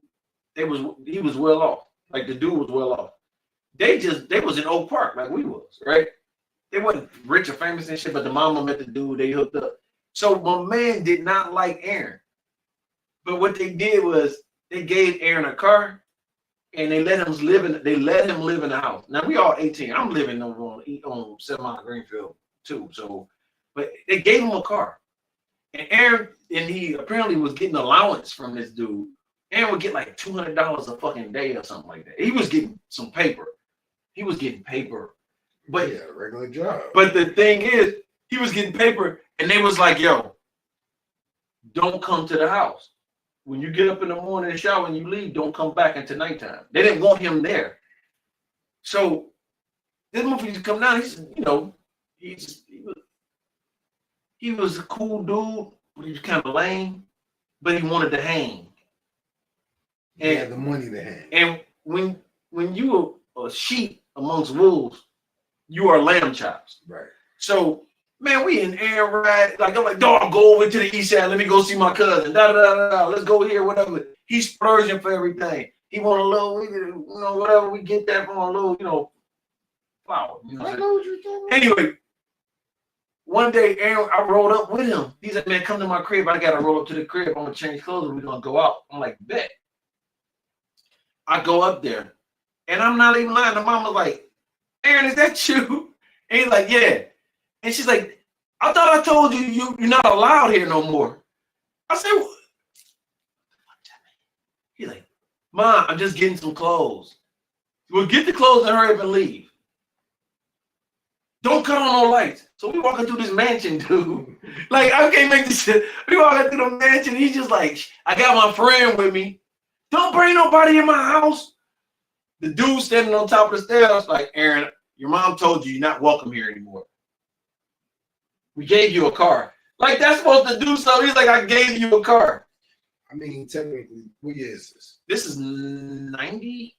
He was well off. Like, the dude was well off. They was in Oak Park like we was, right? They wasn't rich or famous and shit, but the mama met the dude, they hooked up. So my man did not like Aaron. But what they did was they gave Aaron a car and they let him live in the house. Now we all 18. I'm living on 7 Mile Greenfield too. So, but they gave him a car. And Aaron, and he apparently was getting allowance from this dude. Aaron would get like $200 a fucking day or something like that. He was getting some paper. He was getting paper. But yeah, a regular job. But the thing is, he was getting paper and they was like, yo, don't come to the house. When you get up in the morning and shower and you leave, don't come back until nighttime. They didn't want him there. So this motherfucker used to come down. He's, you know, he was a cool dude, but he was kind of lame, but he wanted to hang. And yeah, the money to hang. And when you are a sheep amongst wolves, you are lamb chops. Right. So, man, we in air ride. Like, I'm like, dog, go over to the east side. Let me go see my cousin. Let's go here, whatever. He's splurging for everything. He want a little, you know, whatever. We get that from a little, you know, flower. You know, I know what you're talking about. Anyway, one day, Aaron, I rolled up with him. He said, man, come to my crib. I got to roll up to the crib. I'm going to change clothes and we're going to go out. I'm like, bet. I go up there, and I'm not even lying. The mom was like, Aaron, is that you? And he's like, yeah. And she's like, I thought I told you you're not allowed here no more. I said, what? He's like, Mom, I'm just getting some clothes. Well, get the clothes and hurry up and leave. Don't cut on no lights. So we walking through this mansion, dude. Like, I can't make this shit. We walking through the mansion. He's just like, I got my friend with me. Don't bring nobody in my house. The dude standing on top of the stairs, like, Aaron, your mom told you you're not welcome here anymore. We gave you a car. Like, that's supposed to do something. He's like, I gave you a car. I mean, technically, what year is this? This is 90?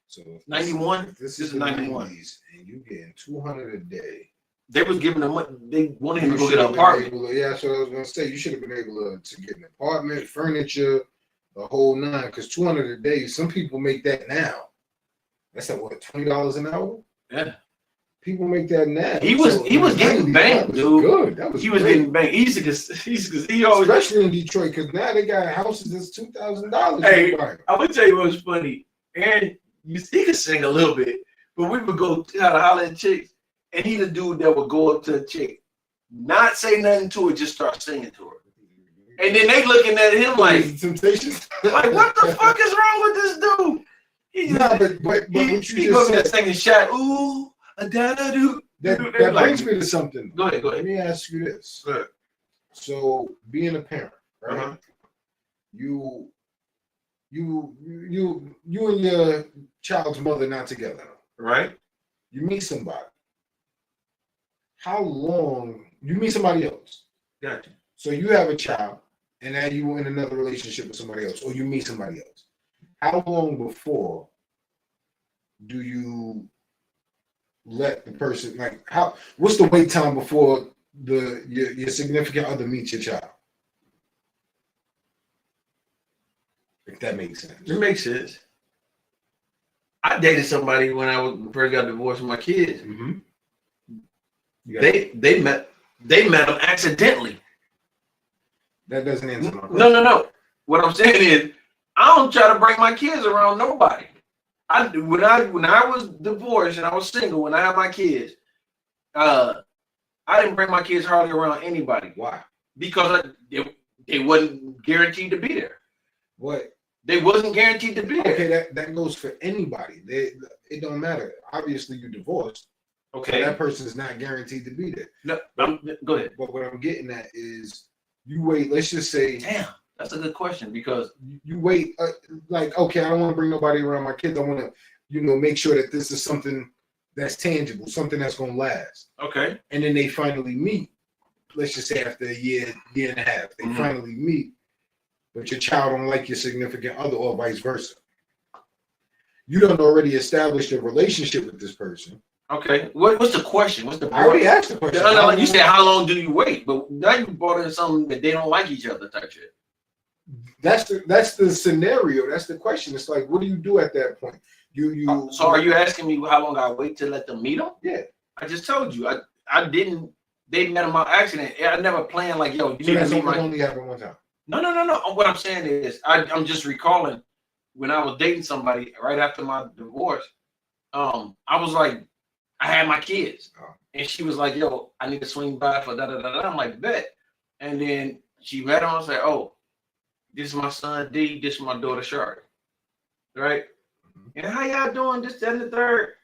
So 91? This is 91. 90s, and you getting $200 a day. They was giving them money. They wanted him to go get an apartment. Yeah, that's what I was going to say. You should have been able to get an apartment, furniture, the whole nine, because $200 a day, some people make that now. That's at what, $20 an hour? Yeah. People make that now. He was getting banked, dude. Good. That was he was getting banked. He always, especially in Detroit, because now they got houses that's $2,000. Hey, I'm gonna tell you what was funny. Aaron, he could sing a little bit, but we would go try to holler at chicks, and he the dude that would go up to a chick, not say nothing to her, just start singing to her. And then they looking at him like, Temptations. Like, what the fuck is wrong with this dude? He goes in there singing shot. Ooh, That brings me to something. Go ahead. Let me ask you this. So, being a parent, right? You and your child's mother not together, right? You meet somebody. How long you meet somebody else? Gotcha. So you have a child, and now you in another relationship with somebody else, or you meet somebody else. How long before do you let the person what's the wait time before your significant other meets your child? If that makes sense. It makes sense. I dated somebody when I first got divorced from my kids. Mm-hmm. They met them accidentally. That doesn't answer my question. No. What I'm saying is, I don't try to bring my kids around nobody. When I was divorced and I was single, when I had my kids, I didn't bring my kids hardly around anybody. Why? Because they wasn't guaranteed to be there. What? They wasn't guaranteed to be there. Okay, that goes for anybody. It don't matter. Obviously, you divorced. Okay. So that person is not guaranteed to be there. No, go ahead. But what I'm getting at is, you wait. Let's just say. Damn, that's a good question because you wait. Okay, I don't want to bring nobody around my kids. I want to, make sure that this is something that's tangible, something that's gonna last. Okay. And then they finally meet. Let's just say after a year and a half, they finally meet. But your child don't like your significant other, or vice versa. You don't already establish a relationship with this person. Okay. What's the question? I already asked the question. Like you said, how long do you wait? But now you brought in something that they don't like each other type shit. That's the scenario. That's the question. It's like, what do you do at that point? So are you asking me how long I wait to let them meet them? Yeah. I just told you. I didn't. They met them by accident. I never planned like, yo, you so need that's to meet only happened one time. No. What I'm saying is, I'm just recalling when I was dating somebody right after my divorce. I was like, I had my kids, and she was like, "Yo, I need to swing by for da da da da." I'm like, "Bet." And then she met him and said, "Oh, this is my son D. This is my daughter Shari." Right? And how y'all doing? This, that, and the third.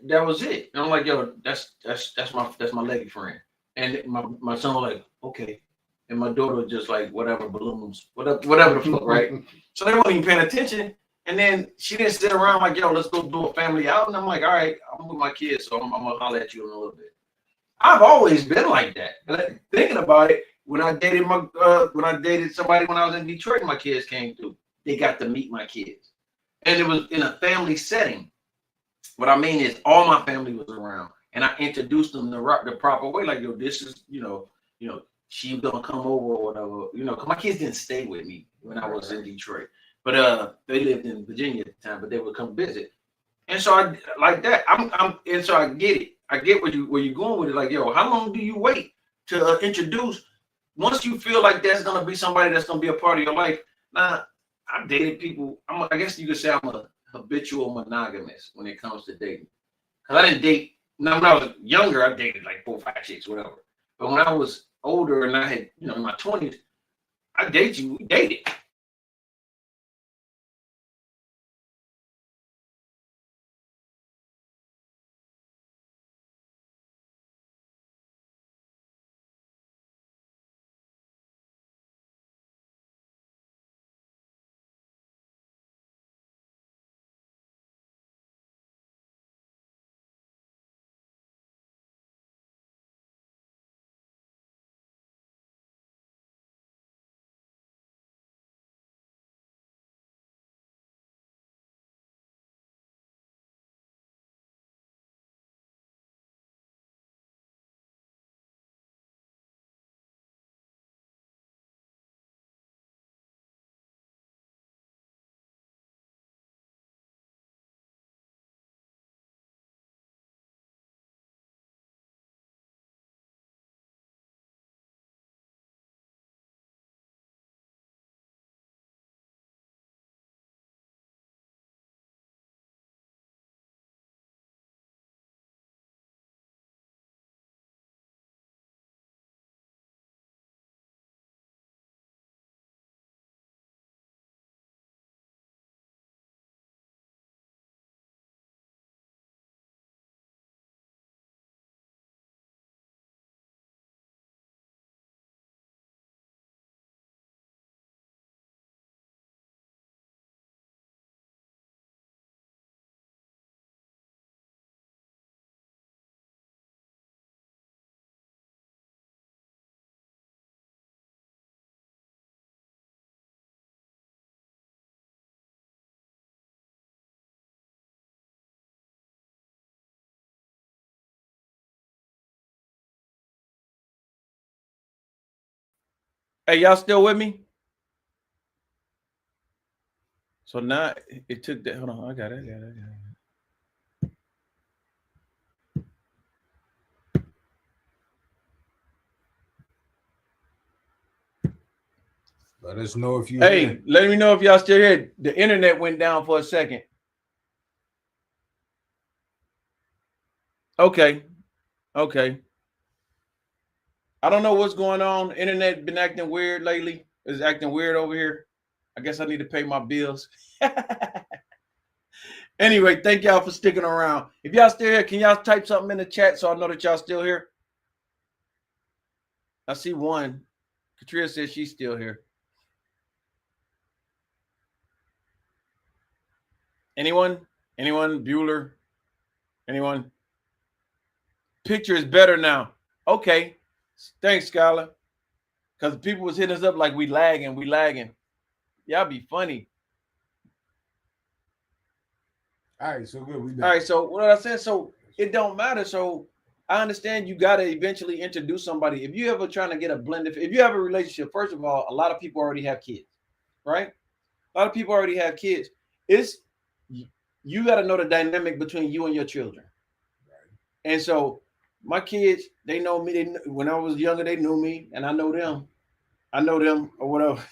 That was it. And I'm like, "Yo, that's my lady friend." And my son was like, "Okay." And my daughter was just like, whatever, balloons, whatever the fuck, right? So they weren't even paying attention. And then she didn't sit around like, yo, let's go do a family out. And I'm like, all right, I'm with my kids, so I'm gonna holler at you in a little bit. I've always been like that. But thinking about it, when I dated somebody when I was in Detroit, my kids came through. They got to meet my kids, and it was in a family setting. What I mean is, all my family was around, and I introduced them the proper way. Like, yo, this is, she's gonna come over or whatever, because my kids didn't stay with me when I was in Detroit, but they lived in Virginia at the time, but they would come visit, and so I like that. And so I get it. I get where you're going with it. Like, yo, how long do you wait to introduce? Once you feel like that's gonna be somebody that's gonna be a part of your life. Now, I've dated people. I guess you could say I'm a habitual monogamist when it comes to dating, because I didn't date. Now, when I was younger, I dated like 4, 5 chicks, whatever. But when I was older and I had, in my 20s, I dated you, we dated. Hey, y'all still with me? So now it took that. Hold on, I got it. Let us know if you. Hey, let me know if y'all still here. The internet went down for a second. Okay. I don't know what's going on. The internet been acting weird lately. It's acting weird over here. I guess I need to pay my bills. Anyway, thank y'all for sticking around. If y'all still here, can y'all type something in the chat so I know that y'all still here? I see one. Katria says she's still here. Anyone? Bueller? Anyone? Picture is better now. Okay. Thanks, Skylar. Because people was hitting us up like we lagging. Y'all be funny. All right, so good. All right, so what I said, so it don't matter. So I understand you got to eventually introduce somebody. If you ever trying to get a blend, if you have a relationship, first of all, a lot of people already have kids, right? A lot of people already have kids. You got to know the dynamic between you and your children. Right. And so my kids, they know me. When I was younger, they knew me, and I know them. Or whatever.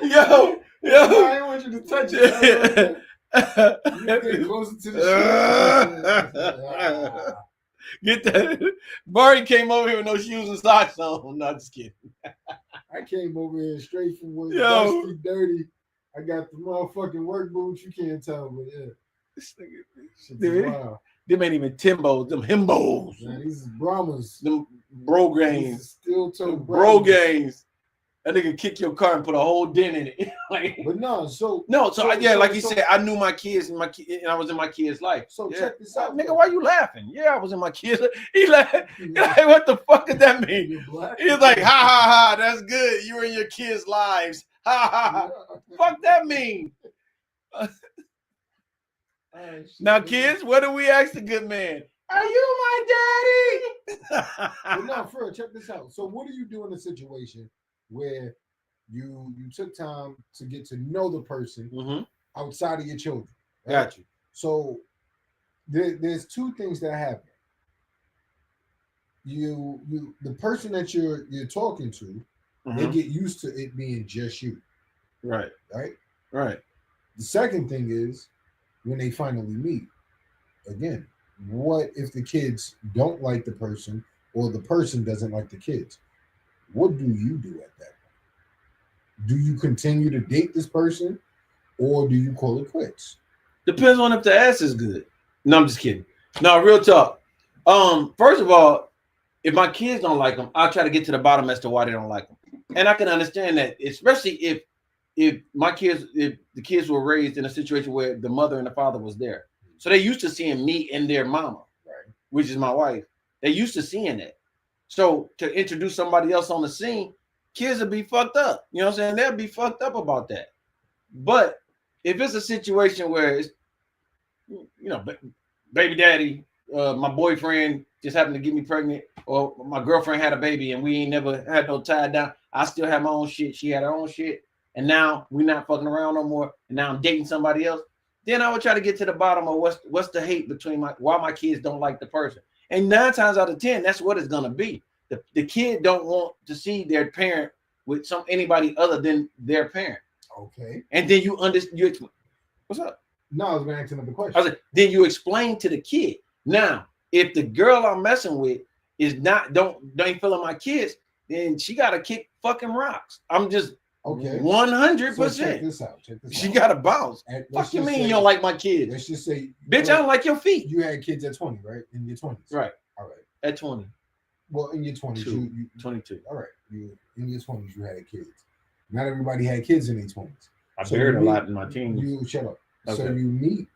yo, I didn't want you to touch it. You get closer to the Get that. Barry came over here with no shoes and socks on. No, just kidding. I came over here straight from work, dusty, dirty. I got the motherfucking work boots. You can't tell, but yeah. This nigga, wow. Them ain't even Timbos, them Himbos. Man, these is Brahmas. Them bro games. Steel toe bro games. That nigga kick your car and put a whole dent in it. But no, so like he said, I knew my kids and I was in my kids' life. So check this out, nigga. Why you laughing? Yeah, I was in my kids. He like, what the fuck does that mean? He's like, ha ha ha, that's good. You were in your kids' lives. Ha ha ha. Fuck that mean? Now, kids, what do we ask the good man? Are you my daddy? But no, for real, check this out. So what do you do in a situation where you took time to get to know the person outside of your children? Right? Got you. So there's two things that happen. The person that you're talking to, they get used to it being just you. Right. The second thing is when they finally meet, again, what if the kids don't like the person or the person doesn't like the kids? What do you do at that point? Do you continue to date this person or do you call it quits? Depends on if the ass is good. No, I'm just kidding. No, real talk. First of all, if my kids don't like them, I'll try to get to the bottom as to why they don't like them. And I can understand that, especially if the kids were raised in a situation where the mother and the father was there. So they used to seeing me and their mama, right, which is my wife. They used to seeing that. So to introduce somebody else on the scene, kids would be fucked up. You know what I'm saying? They'll be fucked up about that. But if it's a situation where it's, baby daddy, my boyfriend just happened to get me pregnant, or my girlfriend had a baby and we ain't never had no tie down. I still have my own shit. She had her own shit. And now we're not fucking around no more. And now I'm dating somebody else. Then I would try to get to the bottom of what's the hate between why my kids don't like the person. And 9 times out of 10, that's what it's gonna be. The kid don't want to see their parent with anybody other than their parent. Okay. And then you what's up? No, I was gonna ask another question. I was like, then you explain to the kid. Now, if the girl I'm messing with is ain't feeling my kids, then she gotta kick fucking rocks. I'm just okay. 100%. So check this out. She gotta bounce. Fuck you mean you don't like my kids? Let's just say, bitch, I don't like your feet. You had kids at 20, right? In your 20s. Right. All right. At 20. Well, in your 20s, you 22. All right. In your 20s, you had kids. Not everybody had kids in their 20s. I buried a lot in my teens. You shut up. Okay. So you meet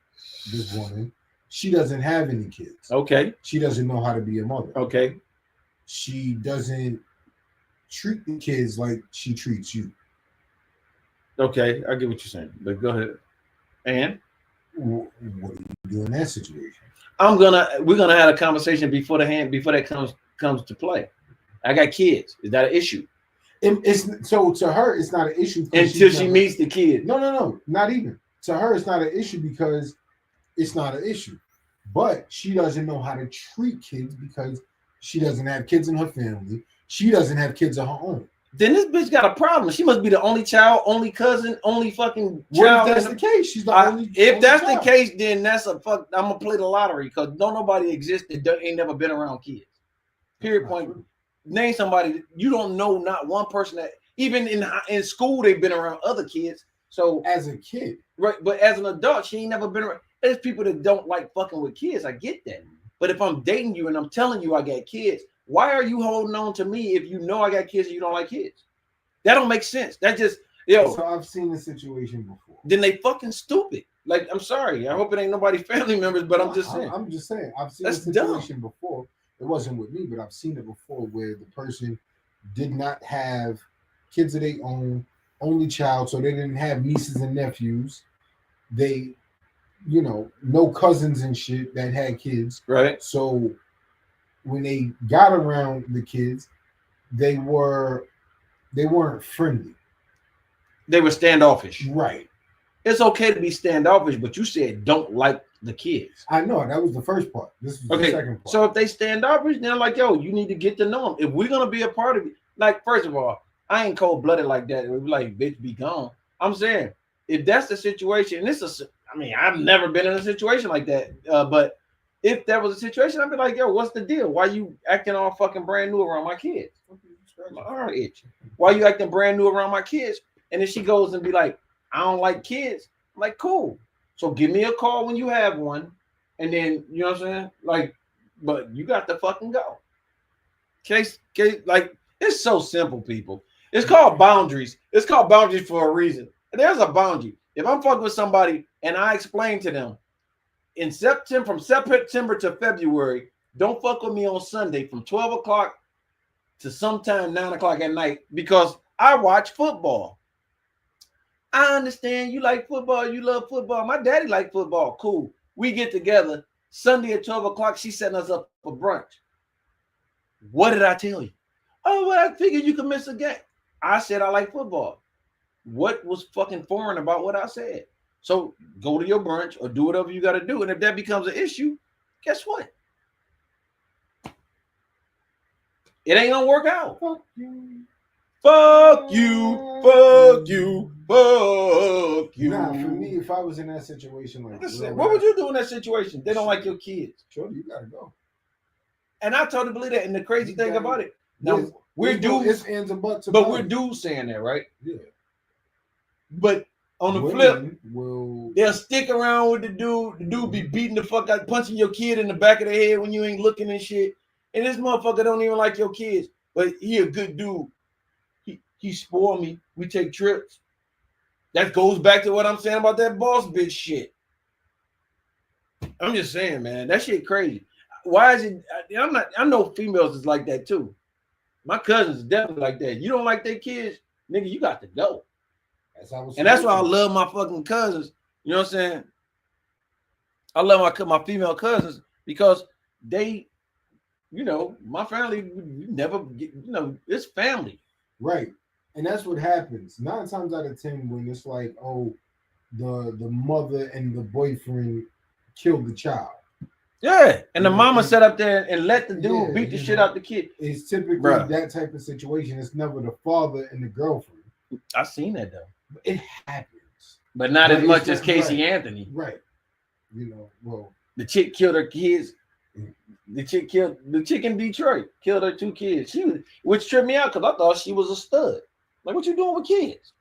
this woman. She doesn't have any kids. Okay. She doesn't know how to be a mother. Okay. She doesn't treat the kids like she treats you. Okay, I get what you're saying. But go ahead. And What do you do in that situation? We're gonna have a conversation before that comes to play. I got kids. Is that an issue? It's so to her, it's not an issue until she meets the kid. No, not even to her. It's not an issue because it's not an issue. But she doesn't know how to treat kids because she doesn't have kids in her family. She doesn't have kids of her own. Then this bitch got a problem. She must be the only child, only cousin, only fucking child. What if that's the case? She's the only. If only that's child. the case, then that's a fuck. I'm gonna play the lottery because don't nobody exist that ain't never been around kids. Period. Point. True. Name somebody you don't know. Not one person that even in school they've been around other kids. So as a kid, right? But as an adult, she ain't never been around. There's people that don't like fucking with kids. I get that. But if I'm dating you and I'm telling you I got kids, why are you holding on to me if you know I got kids and you don't like kids? That don't make sense. That just So I've seen the situation before. Then they fucking stupid. Like, I'm sorry. I hope it ain't nobody family members, but I'm just saying. I'm just saying. I've seen the situation before. It wasn't with me, but I've seen it before where the person did not have kids of their own, only child, so they didn't have nieces and nephews. They, no cousins and shit that had kids. Right. So when they got around the kids, they weren't friendly. They were standoffish. Right. It's okay to be standoffish, but you said don't like the kids. I know. That was the first part. This was the second part. So if they standoffish, then like, yo, you need to get to know them. If we're going to be a part of it, like, first of all, I ain't cold-blooded like that. We're like, bitch, be gone. I'm saying, if that's the situation, I've never been in a situation like that. But if that was a situation, I'd be like, yo, what's the deal? Why you acting all fucking brand new around my kids? Why you acting brand new around my kids? And then she goes and be like, I don't like kids. I'm like, cool. So give me a call when you have one. And then, you know what I'm saying? Like, but you got to fucking go. Case, like, it's so simple, people. It's called boundaries. It's called boundaries for a reason. And there's a boundary. If I'm fucking with somebody and I explain to them from September to February, don't fuck with me on Sunday from 12 o'clock to sometime 9 o'clock at night because I watch football. I understand you like football. You love football. My daddy like football. Cool. We get together Sunday at 12 o'clock. She's setting us up for brunch. What did I tell you? Oh, well, I figured you could miss a game. I said I like football. What was fucking foreign about what I said? So go to your brunch or do whatever you got to do. And if that becomes an issue, guess what? It ain't gonna work out. Fuck you. Fuck you. Fuck you. Fuck you. Nah, for me, if I was in that situation, like, what would you do in that situation? They don't like your kids. Sure, you gotta go. And I totally believe that. And the crazy thing about it, now we're dudes, but we're dudes saying that, right? Yeah. But on the flip, they'll stick around with the dude. The dude be beating the fuck out, punching your kid in the back of the head when you ain't looking and shit. And this motherfucker don't even like your kids, but he a good dude. He spoiled me. We take trips. That goes back to what I'm saying about that boss bitch shit. I'm just saying, man, that shit crazy. Why is it? I know females is like that too. My cousins is definitely like that. You don't like their kids, nigga, you got to go. That's why I love my fucking cousins. You know what I'm saying? I love my female cousins because they, my family never get, it's family. Right. And that's what happens 9 times out of 10 when it's like, oh, the mother and the boyfriend killed the child. Yeah, and the mama sat up there and let the dude beat the shit out the kid. It's typically that type of situation. It's never the father and the girlfriend. I've seen that though. It happens, but not as much as Casey Anthony. Right. The chick killed her kids. The chick in Detroit killed her 2 kids. Which tripped me out because I thought she was a stud. Like, what you doing with kids?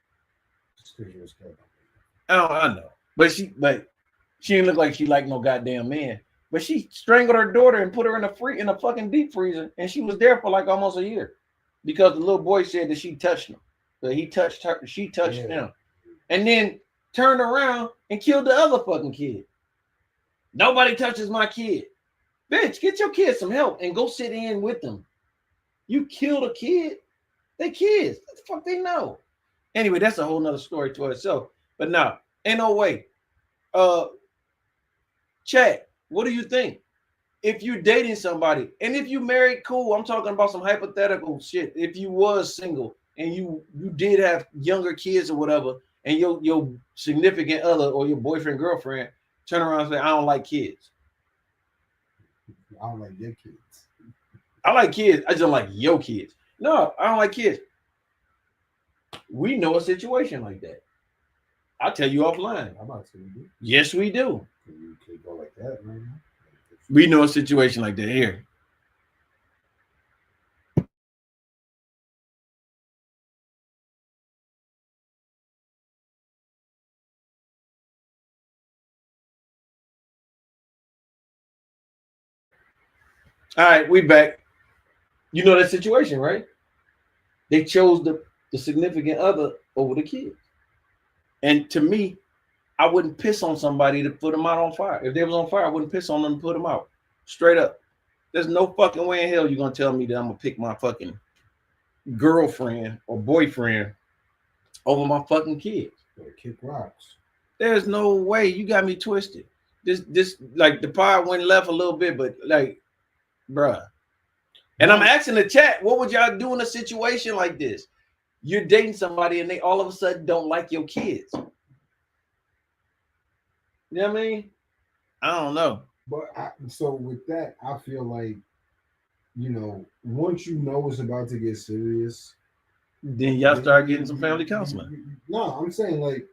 I know, but she didn't look like she liked no goddamn man. But she strangled her daughter and put her in a fucking deep freezer, and she was there for like almost a year because the little boy said that she touched him. But he touched her, she touched him, and then turned around and killed the other fucking kid. Nobody touches my kid. Bitch, get your kids some help and go sit in with them. You killed a kid. They kids. What the fuck they know? Anyway, that's a whole nother story to itself. But no, ain't no way. Chat, what do you think? If you're dating somebody, and if you married, cool. I'm talking about some hypothetical shit. If you was single and you did have younger kids or whatever, and your significant other or your boyfriend, girlfriend turn around and say, I don't like kids. I don't like your kids. I like kids. I just don't like your kids. No, I don't like kids. We know a situation like that. I'll tell you offline. I'm not saying you. Yes, we do. You can't go like that, man. We know a situation like that here. All right, we back. You know that situation, right? They chose the significant other over the kids. And to me, I wouldn't piss on somebody to put them out on fire. If they was on fire, I wouldn't piss on them to put them out. Straight up. There's no fucking way in hell you're gonna tell me that I'm gonna pick my fucking girlfriend or boyfriend over my fucking kids. Kick rocks. There's no way. You got me twisted. This like the pod went left a little bit, but like, bruh. And I'm asking the chat, what would y'all do in a situation like this? You're dating somebody and they all of a sudden don't like your kids. You know what I mean? I don't know. But so with that, I feel like, you know, once you know it's about to get serious, then y'all start getting some family counseling. No, I'm saying like,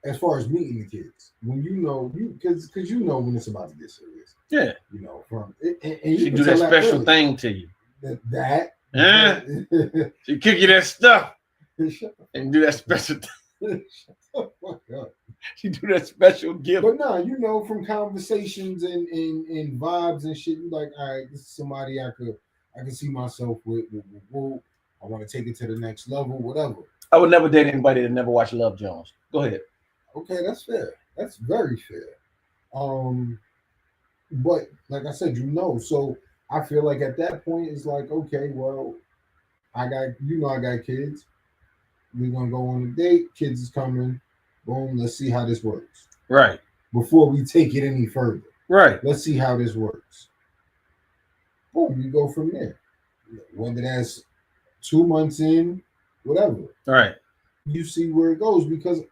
as far as meeting the kids, when you know, because you know when it's about to get serious. Yeah. You know, from and you she do that special thing to you. That. She kick you that stuff and do that special thing. Shut the fuck up. She do that special gift. But no, you know, from conversations and vibes and shit, you like, all right, this is somebody I could see myself with. I want to take it to the next level, whatever. I would never date anybody that never watched Love Jones. Go ahead. Okay, that's fair. That's very fair. But like I said, you know, so I feel like at that point it's like, okay, well, I got kids. We're gonna go on a date. Kids is coming. Boom. Let's see how this works. Right. Before we take it any further. Right. Let's see how this works. Boom. You go from there. Whether that's 2 months in, whatever. Right. You see where it goes, because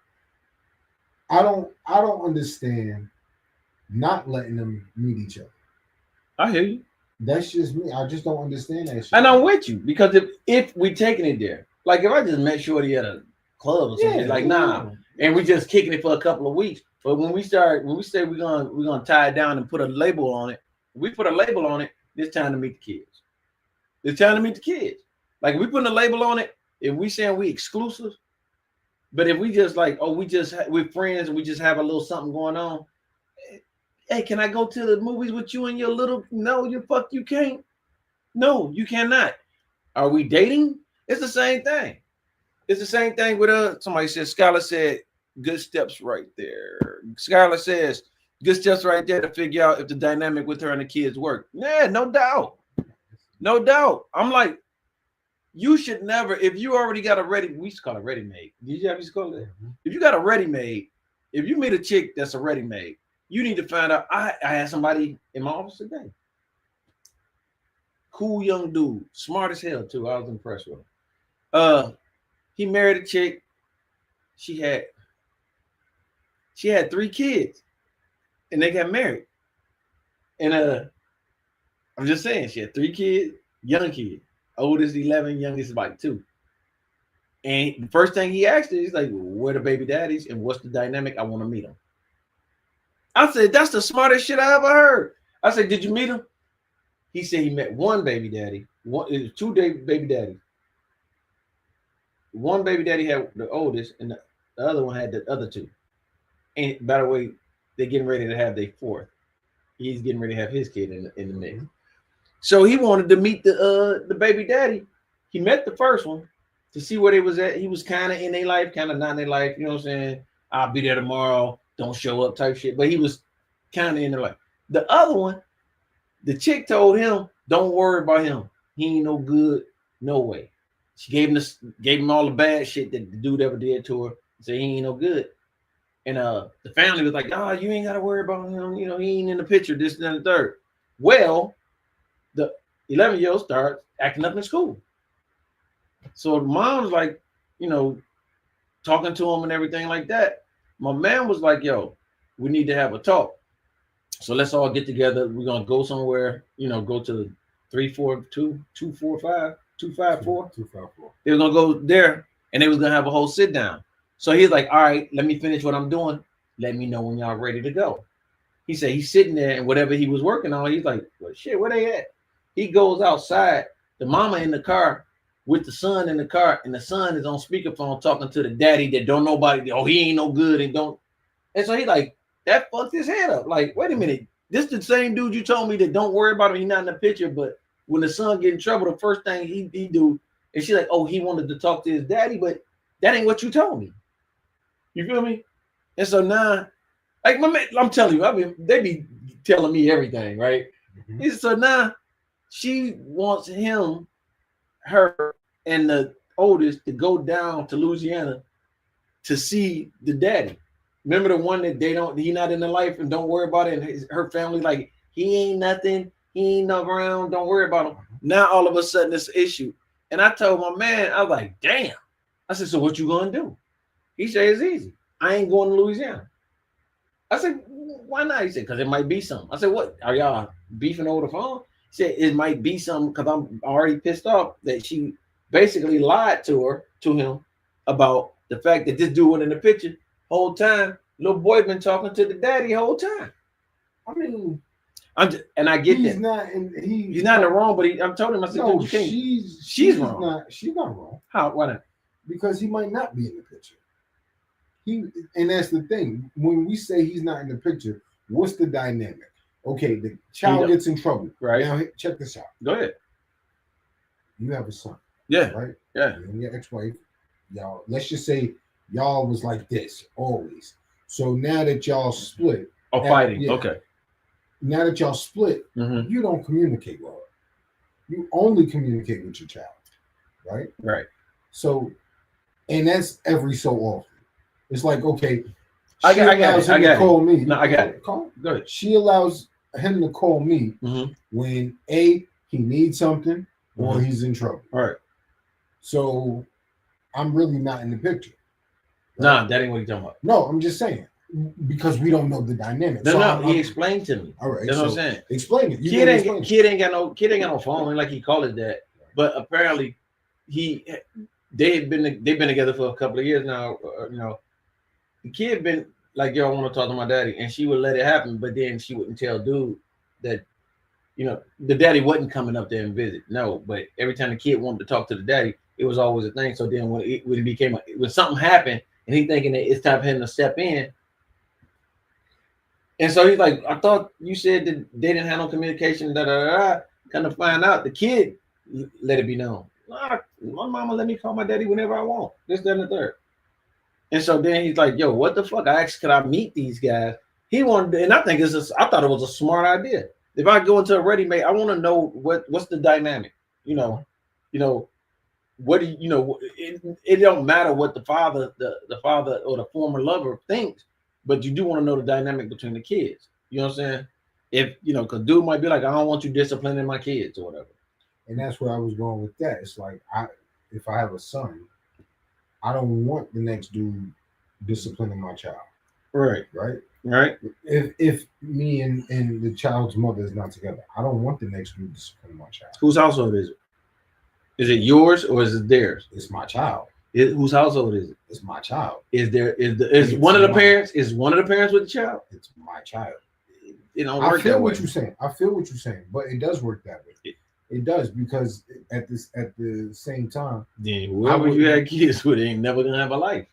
I don't understand not letting them meet each other. I hear you. That's just me. I just don't understand that shit. And I'm with you, because if we taking it there, like if I just met Shorty at a club or something, like nah, and we just kicking it for a couple of weeks. But when we say we're gonna tie it down and put a label on it, we put a label on it. It's time to meet the kids. It's time to meet the kids. Like if we putting a label on it, if we saying we exclusive, but if we just like, oh, we're friends and we just have a little something going on. Hey, can I go to the movies with you and your little? No, you can't. No, you cannot. Are we dating? It's the same thing. It's the same thing with somebody said, Skylar said, good steps right there. Skylar says, good steps right there to figure out if the dynamic with her and the kids work. Yeah, no doubt. No doubt. I'm like, you should never, if you already got we used to call it ready-made. Did you ever used to call it that? Mm-hmm. If you got a ready-made, if you meet a chick that's a ready-made, you need to find out. I had somebody in my office today. Cool young dude, smart as hell too. I was impressed with him. He married a chick. She had 3 kids, and they got married. And I'm just saying, she had 3 kids, young kids. Oldest 11, youngest is like 2. And the first thing he asked her, he's like, well, where the baby daddies and what's the dynamic? I want to meet them. I said, that's the smartest shit I ever heard. I said, did you meet him? He said he met one baby daddy. It was 2 baby daddies. One baby daddy had the oldest, and the other one had the other 2. And by the way, they're getting ready to have their 4th. He's getting ready to have his kid in the mix. So he wanted to meet the baby daddy. He met the first one to see where they was at. He was kind of in their life, kind of not in their life. You know what I'm saying? I'll be there tomorrow. Don't show up type shit. But he was kind of in their life. The other one, the chick told him, don't worry about him. He ain't no good. No way. She gave him all the bad shit that the dude ever did to her. Said he ain't no good. And the family was like, "Oh, you ain't got to worry about him. You know, he ain't in the picture. This and the third." Well, the 11-year-old starts acting up in school. So the mom's like, you know, talking to him and everything like that. My man was like, "Yo, we need to have a talk. So let's all get together. We're gonna go somewhere. You know, go to 342 245 254. 254. They were gonna go there, and they was gonna have a whole sit down. So he's like, all right, let me finish what I'm doing. Let me know when y'all ready to go. He said he's sitting there, and whatever he was working on, he's like, well, shit, where they at? He goes outside. The mama in the car with the son in the car, and the son is on speakerphone talking to the daddy that don't nobody. Oh, he ain't no good and don't. And so he like that fucked his head up. Like, wait a minute, this the same dude you told me that don't worry about him. He's not in the picture, but when the son get in trouble, the first thing he do, and she's like, oh, he wanted to talk to his daddy, but that ain't what you told me. You feel me? And so now, like my man, I'm telling you, I mean, they be telling me everything, right? Mm-hmm. So now she wants him, her, and the oldest to go down to Louisiana to see the daddy. Remember the one that he not in the life and don't worry about it, and her family like he ain't nothing, he ain't not around, don't worry about him. Now all of a sudden it's an issue, and I told my man, I was like, damn. I said, so what you gonna do? He said it's easy. I ain't going to Louisiana. I said, why not? He said, because it might be something. I said, what? Are y'all beefing over the phone? He said, it might be something because I'm already pissed off that she basically lied to him about the fact that this dude was in the picture whole time. Little boy been talking to the daddy whole time. I mean, I get he's that. He's not in the wrong, but I'm telling him, I said, no, you can't. She's wrong. She's not wrong. How? Why not? Because he might not be in the picture. And that's the thing. When we say he's not in the picture, what's the dynamic? Okay, the child gets in trouble. Right. Now, check this out. Go ahead. You have a son. Yeah. Right? Yeah. You and your ex-wife, y'all, let's just say y'all was like this always. So now that y'all split. Oh, fighting. Yeah, okay. Now that y'all split, you don't communicate well. You only communicate with your child. Right? Right. So, and that's every so often. It's like, okay, I got it. Call me. No, I got it. Call. Go ahead. She allows him to call me when he needs something or he's in trouble. All right. So I'm really not in the picture. Right? Nah, that ain't what he's talking about. No, I'm just saying because we don't know the dynamic. No, he explained to me. All right, that's what I'm saying. Explain it. Kid ain't got no phone like he called it that. But apparently, they've been together for a couple of years now. You know. The kid been like, yo, I want to talk to my daddy, and she would let it happen, but then she wouldn't tell dude that, you know, the daddy wasn't coming up there and visit. No, but every time the kid wanted to talk to the daddy, it was always a thing. So then when something happened, and he thinking that it's time for him to step in, and so he's like, I thought you said that they didn't have no communication. Kind of find out the kid let it be known. My mama let me call my daddy whenever I want. This, that, and the third. And so then he's like, yo, what the fuck? I asked, could I meet these guys? He wanted, and I thought it was a smart idea. If I go into a ready-made, I want to know what's the dynamic. You know, what do you know? It don't matter what the father or the former lover thinks, but you do want to know the dynamic between the kids. You know what I'm saying? If because dude might be like, I don't want you disciplining my kids or whatever. And that's where I was going with that. It's like if I have a son, I don't want the next dude disciplining my child. Right. If me and the child's mother is not together, I don't want the next dude disciplining my child. Whose household is it? Is it yours or is it theirs? It's my child. Whose household is it? It's my child. Is one of the parents with the child? It's my child. It don't work that way. I feel what you're saying, but it does work that way. It does, because at the same time, whoever you had kids with ain't never gonna have a life.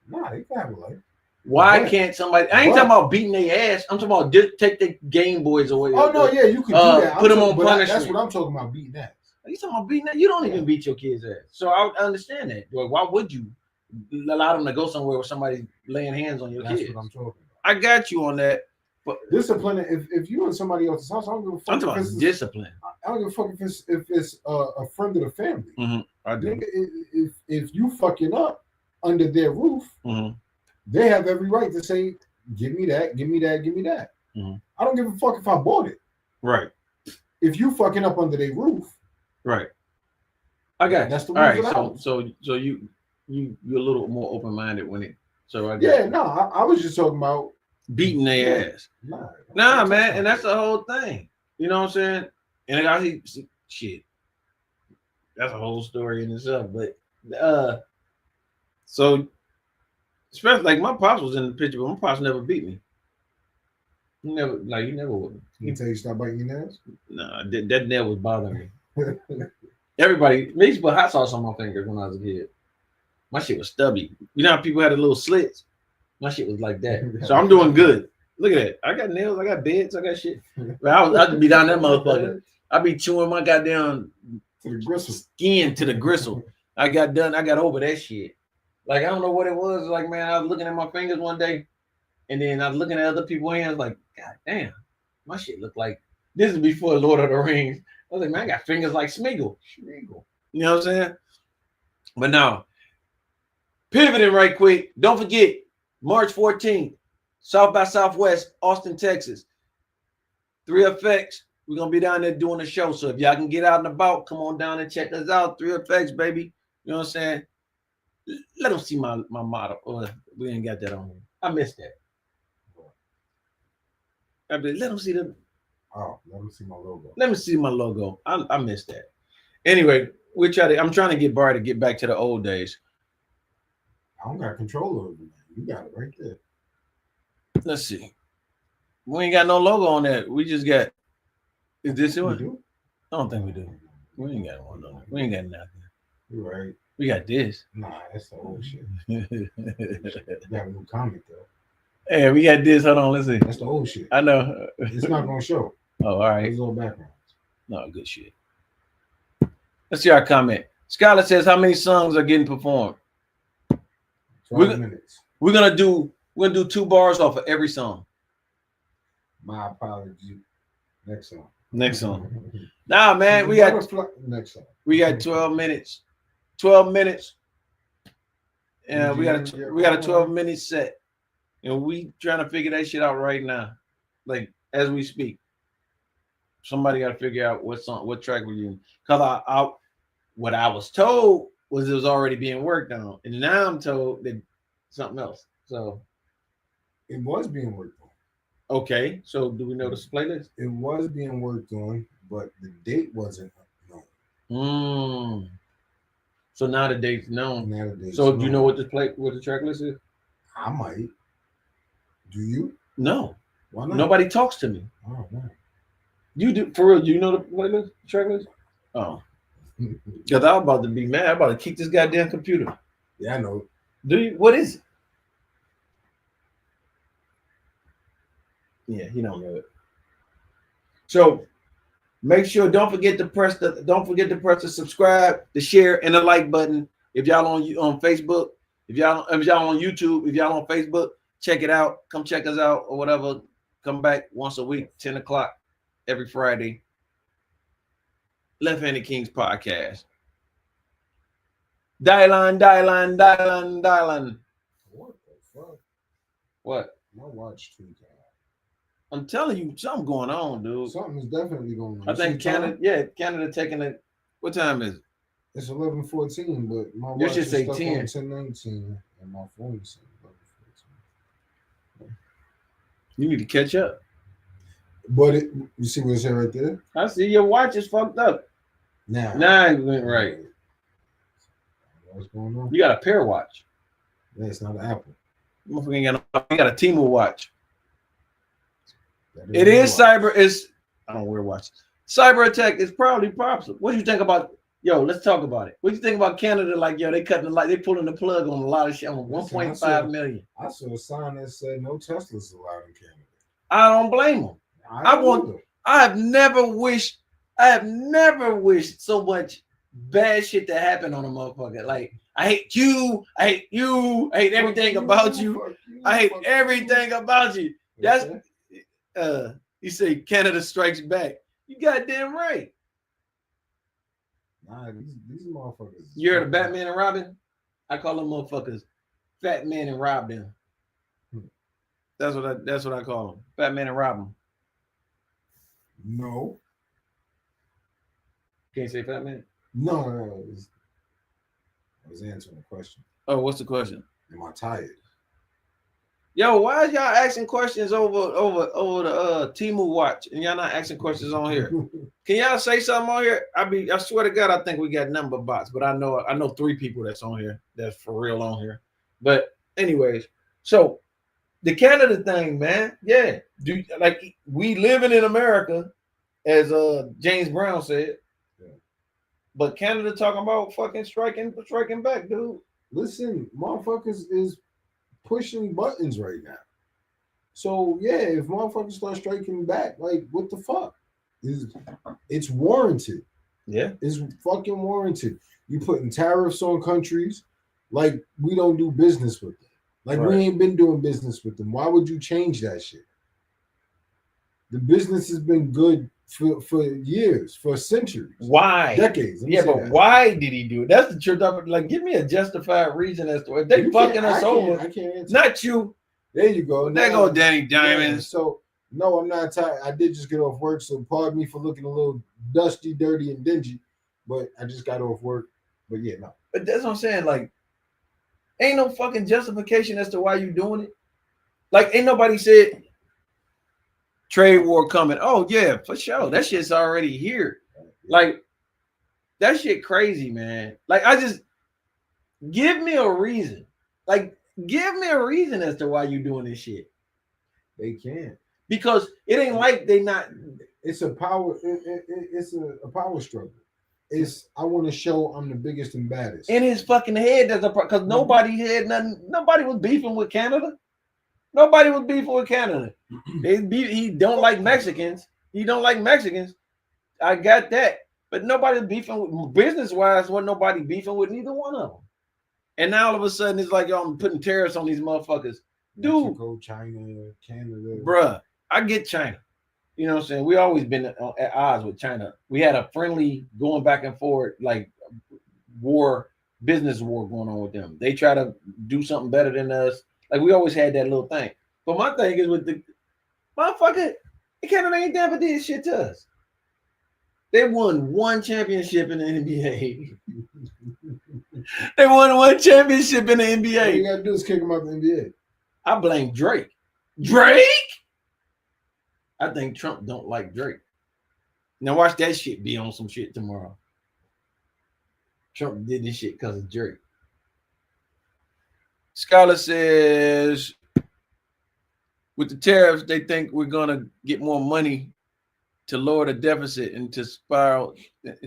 Nah, they can have a life. Why can't somebody? I ain't talking about beating their ass. I'm talking about take the Game Boys away. Oh no, yeah, you can do that. Put them on punishment. That's what I'm talking about. Beating ass. You talking about beating ass? You don't even beat your kids' ass. So I understand that. Why would you allow them to go somewhere where somebody's laying hands on your kids? That's what I'm talking about. I got you on that. But discipline. If you're in somebody else's house, I don't give a fuck. I'm talking about discipline. I don't give a fuck if it's a friend of the family. I do. If you fucking up under their roof, they have every right to say, "Give me that, give me that, give me that." Mm-hmm. I don't give a fuck if I bought it. Right. If you fucking up under their roof, right. I got that's the all right. So you're a little more open minded when it. So I got yeah, no, I was just talking about beating their ass. Nah, man, and that's the whole thing. You know what I'm saying? And I see shit. That's a whole story in itself. But so especially like my pops was in the picture, but my pops never beat me. He never would. He tell you stop biting your nails? Nah, that nail was bothering me. Everybody, they used to put hot sauce on my fingers when I was a kid. My shit was stubby. You know how people had the little slits? My shit was like that. So I'm doing good. Look at that. I got nails, I got beds, I got shit. But I could be down that motherfucker. I be chewing my goddamn skin to the gristle. I got over that shit. Like, I don't know what it was. Like, man, I was looking at my fingers one day, and then I was looking at other people's hands, like, God damn, my shit looked like, this is before Lord of the Rings. I was like, man, I got fingers like Smeagol. You know what I'm saying? But now, pivoting right quick, don't forget, March 14th, South by Southwest, Austin, Texas. 3FX, we're going to be down there doing a show. So if y'all can get out and about, come on down and check us out. 3FX, baby. You know what I'm saying? Let them see my motto. Oh, we ain't got that on here. I missed that. Let them see the. Oh, let me see my logo. Let me see my logo. I missed that. Anyway, I'm trying to get Barry to get back to the old days. I don't got control over it. You got it right there. Let's see. We ain't got no logo on that. We just got. Is this one? Do? I don't think we do. We ain't got one on it. We ain't got nothing. You're right. We got this. Nah, that's the old shit. You got a new comic though. Hey, we got this. Hold on, let's see. That's the old shit. I know. It's not gonna show. Oh, all right. It's all backgrounds. No, good shit. Let's see our comment. Skylar says, how many songs are getting performed? 12 minutes. We're gonna do 2 bars off of every song. My apology. Next song. Nah, man, we got next song. We got 12 minutes. 12 minutes. And we got a 12-minute set. And we trying to figure that shit out right now. Like as we speak. Somebody got to figure out what track we're using. Because what I was told was it was already being worked on. And now I'm told that something else. So it was being worked on. Okay. So do we know this playlist? It was being worked on, but the date wasn't known. So now the date's known. So do you know what the track list is? I might. Do you? No. Why not? Nobody talks to me. Oh man. You do for real? You know the playlist, track list? Oh. Because I'm about to be mad. I'm about to kick this goddamn computer. Yeah, I know. Do you? What is it? Yeah, he don't know it. So make sure don't forget to press the subscribe, the share, and the like button. If y'all on Facebook, if y'all on YouTube, if y'all on Facebook, check it out. Come check us out or whatever. Come back once a week, 10 o'clock every Friday. Left Handed Kings podcast. Dial on. What the fuck? What? My watch tweaked out. I'm telling you, something going on, dude. Something is definitely going on. I think Canada taking it. What time is it? It's 11:14, but my You watch should is say stuck 10. on 10:19, and my phone is 11:14. You need to catch up. But you see what it said right there? I see your watch is fucked up. Now it went right. What's going on? You got a pair watch. Yeah, it's not an Apple. You got a Temu watch. It is cyber. I don't wear watches. Cyber attack is probably possible. What do you think about? Yo, let's talk about it. What do you think about Canada? Like, yo, they cutting the light. They pulling the plug on a lot of shit. On 1.5 million. I saw a sign that said no Teslas allowed in Canada. I don't blame them. I have never wished so much bad shit to happen on a motherfucker. Like, I hate you. I hate everything about you. I hate everything about you. That's you say Canada strikes back. You goddamn right. Nah, these motherfuckers. You heard of Batman and Robin? I call them motherfuckers Fat Man and Robin. That's what I call them. Batman and Robin. No. Can't say Fat Man? No. I was answering the question. Oh, what's the question? Am I tired? Yo, why is y'all asking questions over the Temu watch and y'all not asking questions on here? Can y'all say something on here? I swear to God, I think we got number bots, but I know 3 people that's on here that's for real on here. But anyways, so the Canada thing, man, yeah, like we living in America, as James Brown said. Yeah. But Canada talking about fucking striking back, dude. Listen, motherfuckers is pushing buttons right now. So yeah, if motherfuckers start striking back, like what the fuck? It's warranted. Yeah. It's fucking warranted. You putting tariffs on countries like we don't do business with them. Like we ain't been doing business with them. Why would you change that shit? The business has been good for years, for centuries. Why? Decades. Yeah, but why did he do it? That's the truth of it. Like, give me a justified reason as to if they fucking us over. I can't answer. Not you. There you go. There go Danny Diamond. Yeah, so no, I'm not tired. I did just get off work, so pardon me for looking a little dusty, dirty, and dingy. But I just got off work. But yeah, no. But that's what I'm saying. Like, ain't no fucking justification as to why you doing it. Like, ain't nobody said trade war coming. Oh yeah, for sure. That shit's already here. Like, that shit crazy, man. Like, I just give me a reason. Like, give me a reason as to why you doing this shit. They can't. Because it ain't like they not. It's a power. It's a power struggle. It's I want to show I'm the biggest and baddest. In his fucking head, there's a because nobody had nothing. Nobody was beefing with Canada. Nobody was beefing with Canada. He don't like Mexicans. He don't like Mexicans. I got that. But nobody beefing with business-wise. Wasn't nobody beefing with neither one of them. And now all of a sudden it's like, yo, I'm putting tariffs on these motherfuckers. Dude, Mexico, China, Canada. Bruh, I get China. You know what I'm saying? We always been at odds with China. We had a friendly going back and forth, like business war going on with them. They try to do something better than us. Like we always had that little thing. But my thing is with the motherfucker, Canada ain't never did shit to us. They won 1 championship in the NBA. They won 1 championship in the NBA. All you gotta do is kick them out the NBA. I blame Drake. Drake? I think Trump don't like Drake. Now watch that shit be on some shit tomorrow. Trump did this shit because of Drake. Scholar says, with the tariffs, they think we're gonna get more money to lower the deficit and to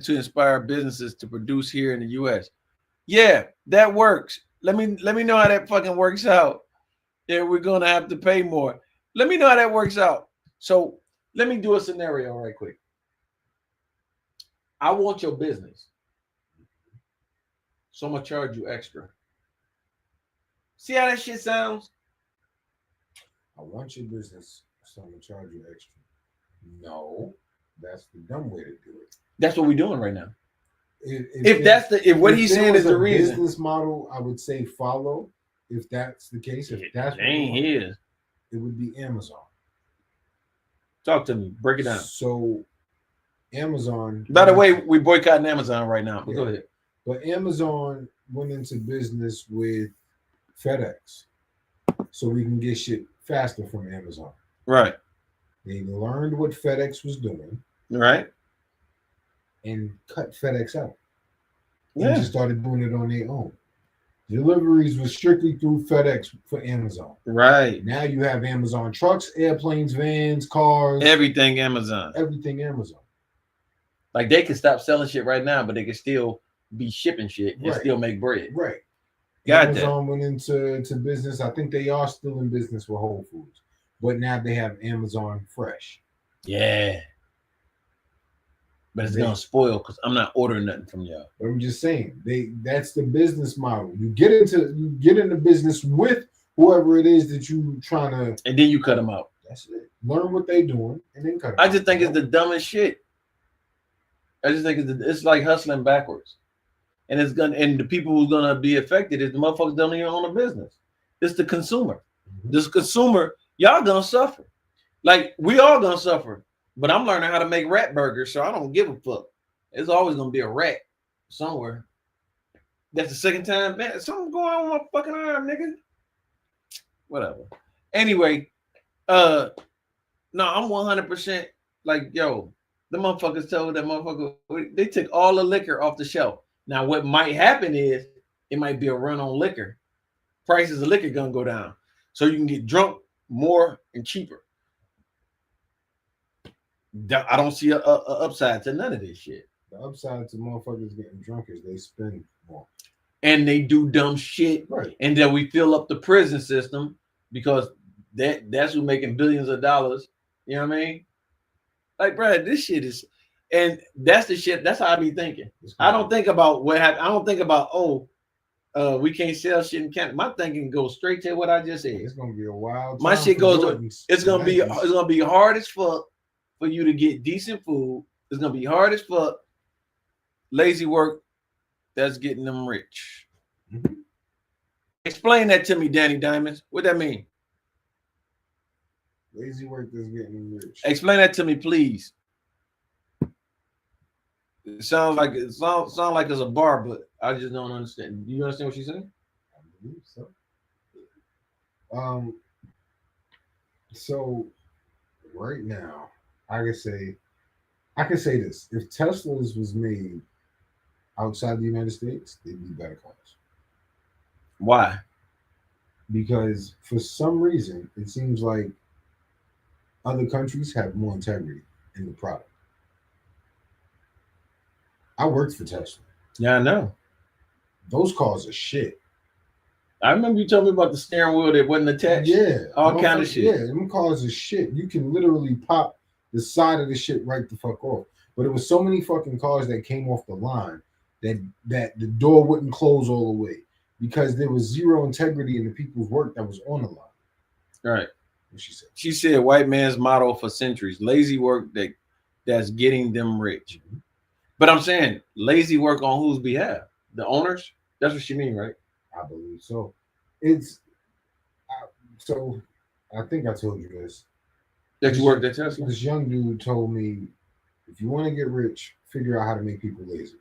inspire businesses to produce here in the U.S. Yeah, that works. Let me know how that fucking works out. Yeah, we're gonna have to pay more. Let me know how that works out. So let me do a scenario right quick. I want your business, so I'm gonna charge you extra. See how that shit sounds? I want your business, so I'm gonna charge you extra. No, that's the dumb way to do it. That's what we're doing right now. If what he's saying is the reason, business model, I would say follow. If that's the case, if that's what ain't his, it would be Amazon. Talk to me. Break it down. So, Amazon. By the way, we boycotting Amazon right now. But go ahead. But Amazon went into business with FedEx, so we can get shit faster from Amazon. Right. They learned what FedEx was doing. Right. And cut FedEx out. Yeah. And just started doing it on their own. Deliveries were strictly through FedEx for Amazon. Right. Now you have Amazon trucks, airplanes, vans, cars. Everything Amazon. Everything Amazon. Like they can stop selling shit right now, but they can still be shipping shit and still make bread. Right. Got Amazon that. went into business. I think they are still in business with Whole Foods. But now they have Amazon Fresh. Yeah. But it's gonna spoil because I'm not ordering nothing from y'all. I'm just saying, that's the business model. You get into business with whoever it is that you trying to, and then you cut them out. That's it. Learn what they're doing and then cut them I just think it's the dumbest shit. I just think it's like hustling backwards. And the people who's gonna be affected is the motherfuckers don't even own a business. It's the consumer. Mm-hmm. This consumer Y'all gonna suffer. Like we all gonna suffer. But I'm learning how to make rat burgers, so I don't give a fuck. There's always gonna be a rat somewhere. That's the second time, man. Something going on with my fucking arm, nigga. Whatever. Anyway, no, I'm 100% like, yo, the motherfuckers told that motherfucker they took all the liquor off the shelf. Now, what might happen is it might be a run on liquor. Prices of liquor gonna go down, so you can get drunk more and cheaper. I don't see a upside to none of this shit. The upside to motherfuckers getting drunk is they spend more. And they do dumb shit. Right. And then we fill up the prison system because that's who's making billions of dollars. You know what I mean? Like, bro, this shit is, and that's the shit. That's how I be thinking. I don't think about what happened. I don't think about, we can't sell shit in Canada. My thinking goes straight to what I just said. It's gonna be a wild. My shit goes. It's gonna be hard as fuck for you to get decent food. It's gonna be hard as fuck. Lazy work that's getting them rich. Mm-hmm. Explain that to me, Danny Diamonds. What that mean? Lazy work that's getting them rich. Explain that to me, please. It sounds like it's a bar, but I just don't understand. Do you understand what she's saying? I believe so. So right now, I can say this: if Teslas was made outside the United States, they'd be better cars. Why? Because for some reason, it seems like other countries have more integrity in the product. I worked for Tesla. Yeah, I know. Those cars are shit. I remember you told me about the steering wheel that wasn't attached. Yeah. All kind of shit. Yeah, them cars are shit. You can literally pop the side of the shit right the fuck off. But it was so many fucking cars that came off the line that the door wouldn't close all the way because there was zero integrity in the people's work that was on the line. Right. What she said. She said white man's motto for centuries: lazy work that's getting them rich. Mm-hmm. But I'm saying lazy work on whose behalf? The owners? That's what she mean, right? I believe so. So I think I told you this. That you worked at Tesla? This young dude told me, if you want to get rich, figure out how to make people lazy.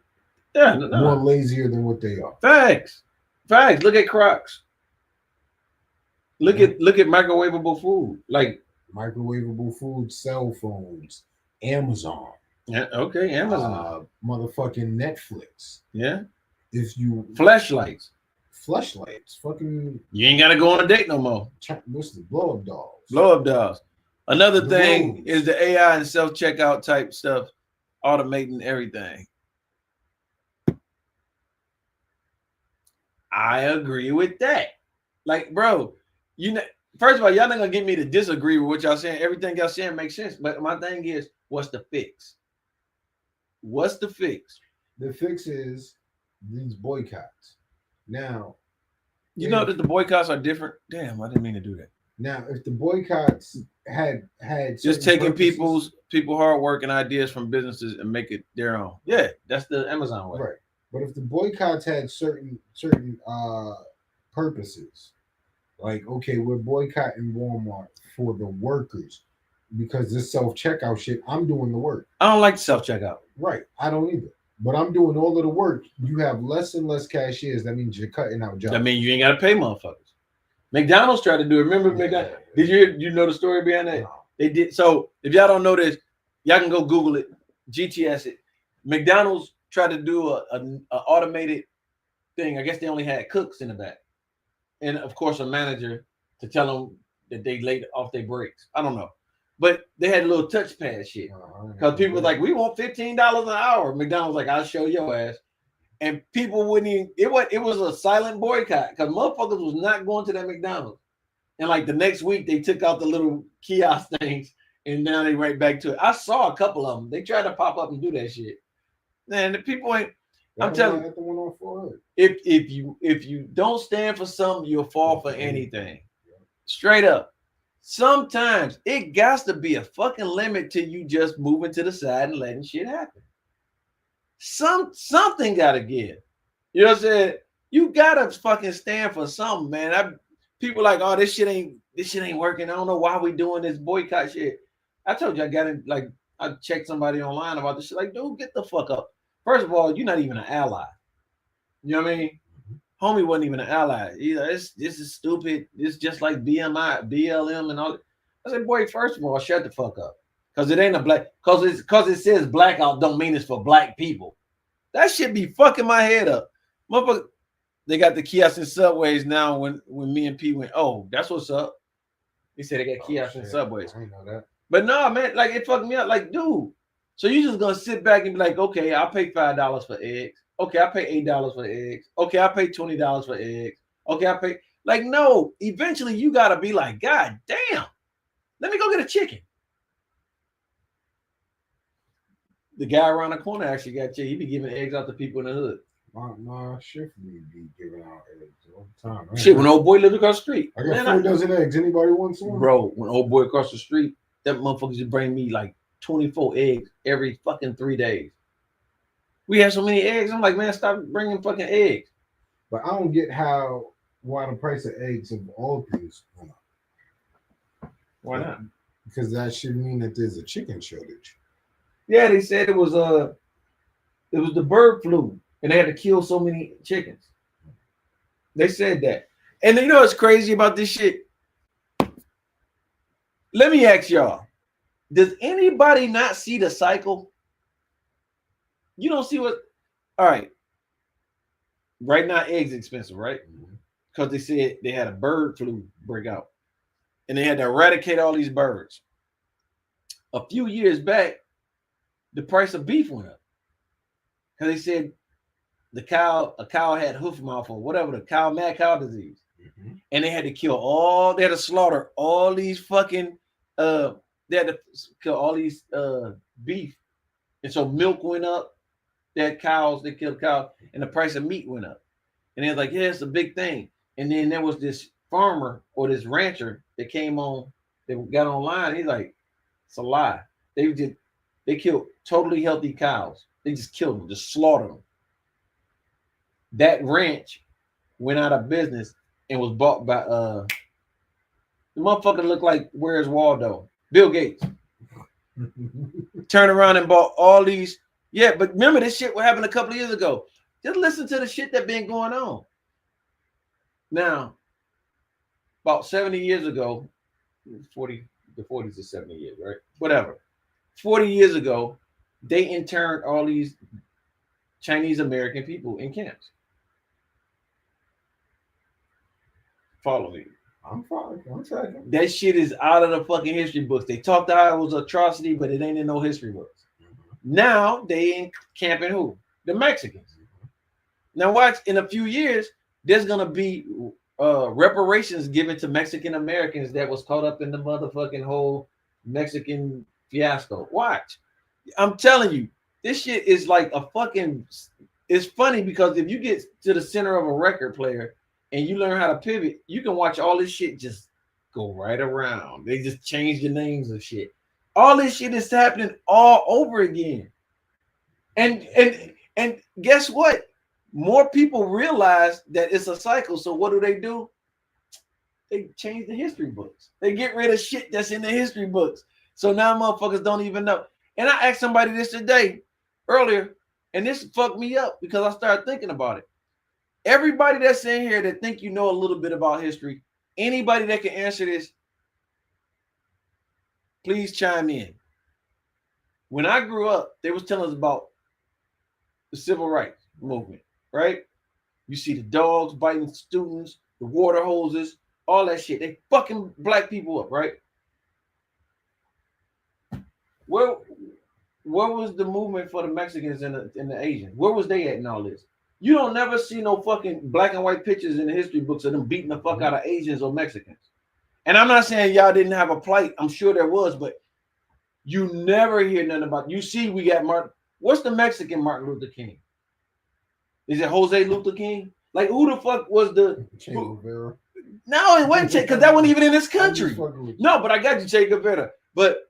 Yeah, more lazier than what they are. Facts. Look at Crocs. Look at microwavable food, like microwavable food, cell phones, Amazon. Yeah, okay, Amazon. Motherfucking Netflix. Yeah. If you flashlights, fucking. You ain't gotta go on a date no more. What's the blow up dolls? Another thing is the AI and self checkout type stuff, automating everything. I agree with that. Like, bro, first of all, y'all not gonna get me to disagree with what y'all saying. Everything y'all saying makes sense. But my thing is, what's the fix? What's the fix? The fix is these boycotts. Now, you know that the boycotts are different. Damn, I didn't mean to do that. Now, if the boycotts had just taking people hard work and ideas from businesses and make it their own. Yeah, that's the Amazon way. Right. But if the boycotts had certain purposes, like, okay, we're boycotting Walmart for the workers because this self-checkout shit, I'm doing the work. I don't like self-checkout. Right. I don't either. But I'm doing all of the work. You have less and less cashiers. That means you're cutting out jobs. That means you ain't got to pay motherfuckers. McDonald's tried to do it. Remember McDonald's? Did you know the story behind that? No. They did. So if y'all don't know this, y'all can go Google it, GTS it. McDonald's tried to do a automated thing. I guess they only had cooks in the back, and of course a manager to tell them that they laid off their breaks. I don't know, but they had a little touchpad shit because people were like, "We want $15 an hour." McDonald's like, "I'll show your ass," and people wouldn't even. It was a silent boycott because motherfuckers was not going to that McDonald's. And like the next week, they took out the little kiosk things, and now they right back to it. I saw a couple of them. They tried to pop up and do that shit. Man, the people ain't. I'm telling you, if you don't stand for something, you'll fall for anything. Straight up. Sometimes it got to be a fucking limit to you just moving to the side and letting shit happen. Something got to give. You know what I'm saying? You gotta fucking stand for something, man. people like, oh, this shit ain't working. I don't know why we doing this boycott shit. I told you I got it. Like I checked somebody online about this shit. Like, dude, get the fuck up. First of all, you're not even an ally. You know what I mean? Homie wasn't even an ally. This is stupid. It's just like BMI, BLM, and all. I said, boy, first of all, shut the fuck up. Cause it ain't a black. Cause it says blackout don't mean it's for black people. That shit be fucking my head up. Motherfucker, they got the kiosks in subways now. When me and P went, oh, that's what's up. He said they got kiosks in subways. I didn't know that. But no, man, like it fucked me up. Like, dude, so you just gonna sit back and be like, okay, I'll pay $5 for eggs. Okay, I pay $8 for eggs. Okay, I pay $20 for eggs. Okay, I pay like no. Eventually, you gotta be like, God damn, let me go get a chicken. The guy around the corner actually got chicken. He be giving eggs out to people in the hood. My shift be giving out eggs all the time. Man. Shit, when old boy lived across the street, I got 4 dozen eggs. Anybody want some? Bro, when old boy across the street, that motherfucker just bring me like 24 eggs every fucking 3 days. We have so many eggs. I'm like, man, stop bringing fucking eggs. But I don't get why the price of eggs of all things went up. Why not? Because that should mean that there's a chicken shortage. Yeah, they said it was the bird flu, and they had to kill so many chickens. They said that. And you know what's crazy about this shit? Let me ask y'all. Does anybody not see the cycle? You don't see what? All right. Right now, eggs expensive, right? Because they said they had a bird flu break out. And they had to eradicate all these birds. A few years back, the price of beef went up. Because they said a cow had hoof mouth or whatever, mad cow disease. Mm-hmm. And they had to they had to slaughter all these fucking, they had to kill all these beef. And so milk went up. They killed cows, and the price of meat went up. And they're like, yeah, it's a big thing. And then there was this farmer or this rancher that came on, they got online. He's like, it's a lie. They killed totally healthy cows. They just killed them, just slaughtered them. That ranch went out of business and was bought by the motherfucker looked like Where's Waldo? Bill Gates. Turned around and bought all these. Yeah, but remember this shit what happened a couple of years ago. Just listen to the shit that been going on. Now, about 70 years ago, the 40s is 70 years, right? Whatever. 40 years ago, they interned all these Chinese American people in camps. Follow me. I'm following. I'm tracking. That shit is out of the fucking history books. They talked about it was an atrocity, but it ain't in no history books. Mm-hmm. Now they in camping who? The Mexicans. Mm-hmm. Now watch, in a few years, there's gonna be reparations given to Mexican Americans that was caught up in the motherfucking whole Mexican fiasco. Watch. I'm telling you, this shit is like a fucking. It's funny because if you get to the center of a record player and you learn how to pivot, you can watch all this shit just go right around. They just change the names of shit. All this shit is happening all over again. And guess what? More people realize that it's a cycle. So what do? They change the history books. They get rid of shit that's in the history books. So now motherfuckers don't even know. And I asked somebody this earlier, and this fucked me up because I started thinking about it. Everybody that's in here that think you know a little bit about history, anybody that can answer this, please chime in. When I grew up, they was telling us about the civil rights movement, right? You see the dogs biting students, the water hoses, all that shit. They fucking black people up, right? Where was the movement for the Mexicans and the Asians? Where was they at in all this? You don't never see no fucking black and white pictures in the history books of them beating the fuck out of Asians or Mexicans. And I'm not saying y'all didn't have a plight. I'm sure there was, but you never hear nothing about. You see, we got Martin. What's the Mexican Martin Luther King? Is it Jose Luther King? Like, who the fuck was the? No, it wasn't because that wasn't even in this country. No, but I got you, Che Guevara. But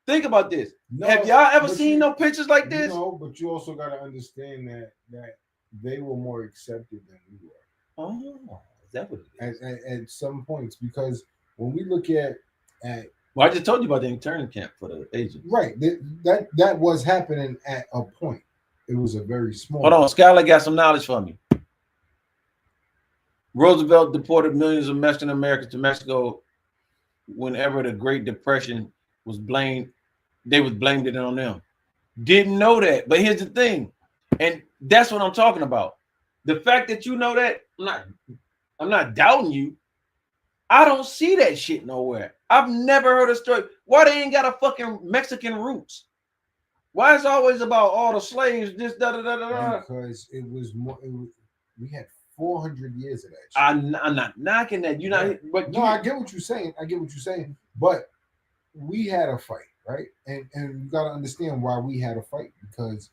think about this. No, have y'all ever seen no pictures like this? No, but you also got to understand that they were more accepted than we were. Oh, that what it is? At some points, because when we look at well, I just told you about the intern camp for the agents. Right. That was happening at a point. It was a very small. Hold on, Skylar got some knowledge for me. Roosevelt deported millions of Mexican Americans to Mexico whenever the Great Depression was blamed. They was blamed it on them. Didn't know that. But here's the thing. And that's what I'm talking about. The fact that you know that, I'm not doubting you. I don't see that shit nowhere. I've never heard a story. Why they ain't got a fucking Mexican roots? Why it's always about all the slaves, this, da. Because it was more, we had 400 years of that shit. I'm not knocking that. You're not, but no, I get what you're saying. But we had a fight, right? And you got to understand why we had a fight, because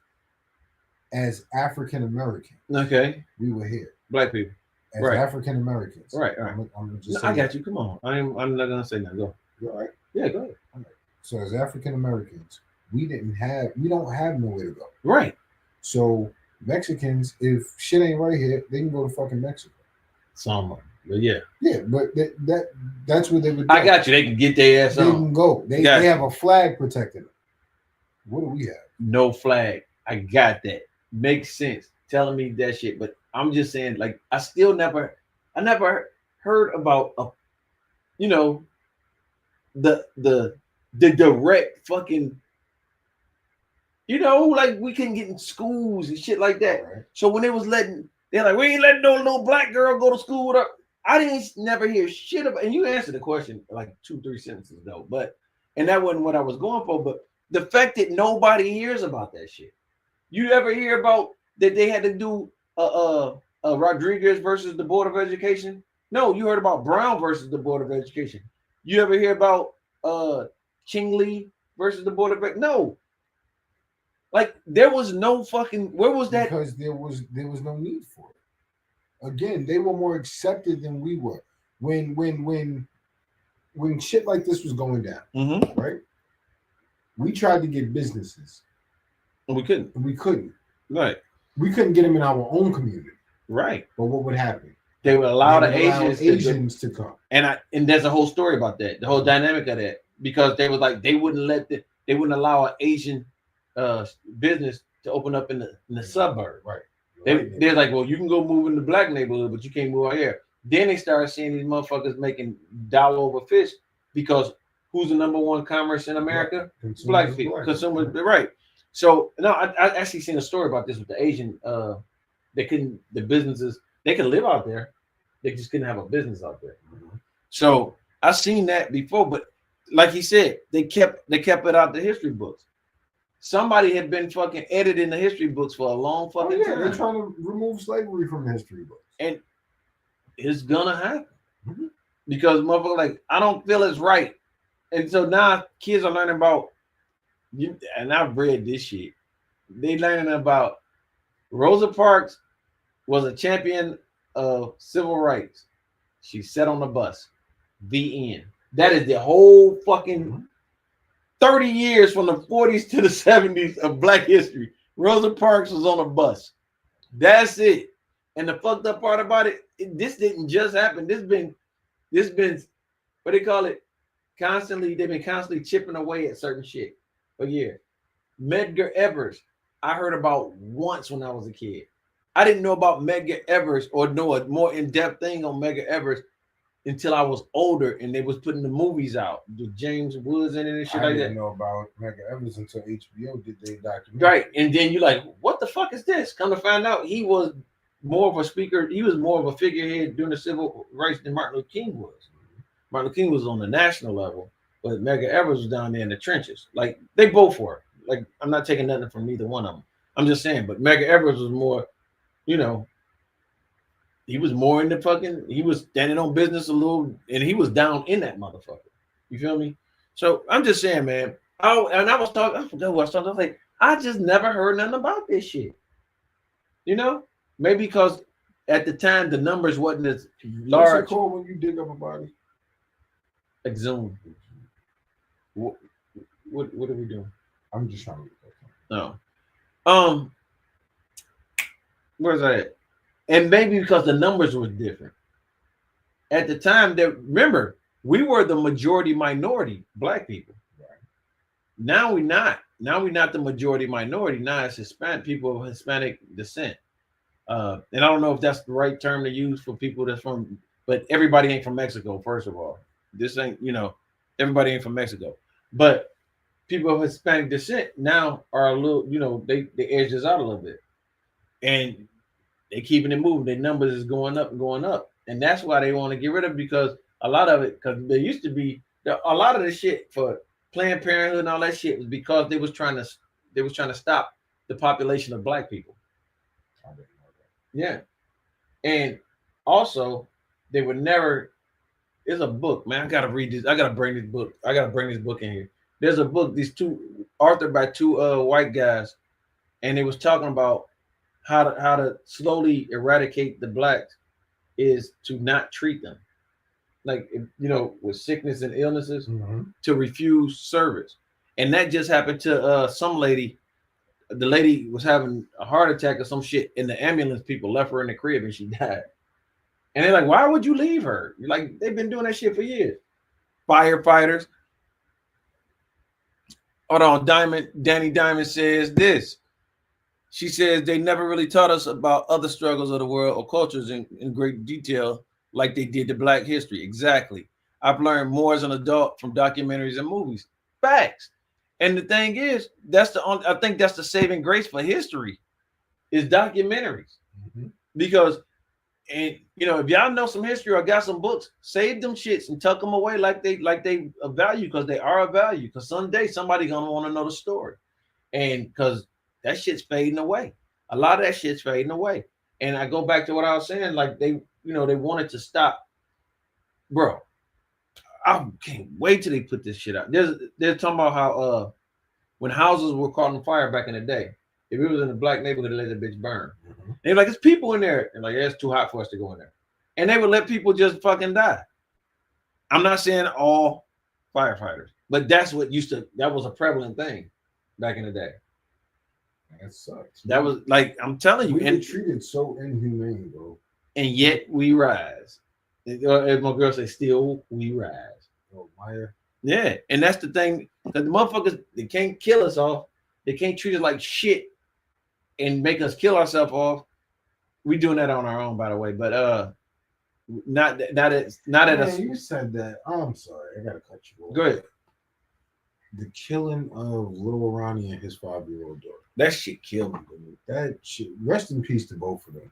as African Americans, okay, we were here. Black people. As African Americans. Right. I'm just I got you. Come on. I'm not gonna say nothing. Go. You all right? Yeah, go ahead. All right. So as African Americans, we don't have nowhere to go. Right. So Mexicans, if shit ain't right here, they can go to fucking Mexico. But yeah. Yeah, but that's what they would do. I got you. They can get their ass on. They can go. They have a flag protecting them. What do we have? No flag. I got that. Makes sense. Telling me that shit, but I'm just saying, like, I never heard about the direct fucking, like we couldn't get in schools and shit like that. Right. So when they was they're like, we ain't letting no little black girl go to school with her. I didn't never hear shit about, and you answered the question like 2-3 sentences though, and that wasn't what I was going for. But the fact that nobody hears about that shit. You ever hear about that they had to do Rodriguez versus the Board of Education? No, you heard about Brown versus the Board of Education. You ever hear about Chingley versus the Board of Education? No. Like there was no fucking, where was that? Because there was no need for it. Again, they were more accepted than we were. When shit like this was going down, right? We tried to get businesses. And we couldn't. Right. We couldn't get them in our own community. Right. But what would happen? They would allow the Asians to come. And there's a whole story about that, the whole dynamic of that, because they was like they wouldn't allow an Asian business to open up in the suburb. Right. They're like, well, you can go move in the black neighborhood, but you can't move out here. Then they started seeing these motherfuckers making dollar over fish, because who's the number one commerce in America? Black people. Consumers. Right. So no, I actually seen a story about this with the Asian. The businesses, they could live out there, they just couldn't have a business out there. So I've seen that before, but like he said, they kept it out the history books. Somebody had been fucking editing the history books for a long fucking time. They're trying to remove slavery from the history books, and it's gonna happen because motherfucker, like, I don't feel it's right, and so now kids are learning about. And I've read this shit. They learning about Rosa Parks was a champion of civil rights. She sat on the bus. The end. That is the whole fucking 30 years from the 40s to the 70s of Black history. Rosa Parks was on a bus. That's it. And the fucked up part about it, this didn't just happen. This been what they call it, constantly. They've been constantly chipping away at certain shit. But yeah, Medgar Evers, I heard about once when I was a kid. I didn't know about Medgar Evers or know a more in-depth thing on Medgar Evers until I was older, and they was putting the movies out with James Woods in it and shit like that. I didn't know about Medgar Evers until HBO did their documentary. Right, and then you're like, what the fuck is this? Come to find out, he was more of a speaker. He was more of a figurehead during the civil rights than Martin Luther King was. Martin Luther King was on the national level. But Medgar Evers was down there in the trenches. Like, they both were. Like, I'm not taking nothing from neither one of them. I'm just saying, but Medgar Evers was more, he was more in the fucking, he was standing on business a little, and he was down in that motherfucker. You feel me? So I'm just saying, man. I was talking, I forgot who I was talking. I was like, I just never heard nothing about this shit. Maybe because at the time the numbers wasn't as large. What's it called when you dig up a body? Exhumed. What are we doing? I'm just trying to get that. No. Where's that at? And maybe because the numbers were different. At the time, that remember, we were the majority minority, black people. Right. Now we're not. Now we're not the majority minority. Now it's Hispanic people of Hispanic descent. And I don't know if that's the right term to use for people that's from, but everybody ain't from Mexico. First of all, this ain't, everybody ain't from Mexico, but people of Hispanic descent now are a little, they edge us out a little bit, and they keeping it moving. Their numbers is going up and going up, and that's why they want to get rid of it, because a lot of it, because there used to be a lot of the shit for Planned Parenthood and all that shit was because they was trying to stop the population of black people. Yeah, and also they would never. There's a book, man. I gotta read this. I gotta bring this book. I gotta bring this book in here. There's a book. These two authored by two white guys, and they was talking about how to slowly eradicate the blacks is to not treat them, like with sickness and illnesses, to refuse service, and that just happened to some lady. The lady was having a heart attack or some shit, and the ambulance people left her in the crib, and she died. And they're like, why would you leave her? Like, they've been doing that shit for years. Firefighters. Hold on, Danny Diamond says this. She says they never really taught us about other struggles of the world or cultures in great detail like they did the Black history. Exactly. I've learned more as an adult from documentaries and movies. Facts. And the thing is, I think that's the saving grace for history is documentaries. Because and if y'all know some history or got some books, save them shits and tuck them away like they a value, because they are a value. Because someday somebody gonna want to know the story, and because that shit's fading away. A lot of that shit's fading away. And I go back to what I was saying, like they wanted to stop, bro. I can't wait till they put this shit out. They're talking about how when houses were caught on fire back in the day, if it was in a black neighborhood, they let the bitch burn. They're like, it's people in there. And like, yeah, it's too hot for us to go in there. And they would let people just fucking die. I'm not saying all firefighters, but that was a prevalent thing back in the day. That sucks. That was like, I'm telling you. We get treated so inhumane, bro. And yet we rise. As my girl say, still we rise. Oh, Maya. Yeah. And that's the thing. Because the motherfuckers, they can't kill us off. They can't treat us like shit and make us kill ourselves off. We doing that on our own, by the way. But not at you said that. I'm sorry, I gotta cut you off. Go ahead. The killing of little Ronnie and his 5-year-old daughter. That shit killed me, dude. That shit. Rest in peace to both of them.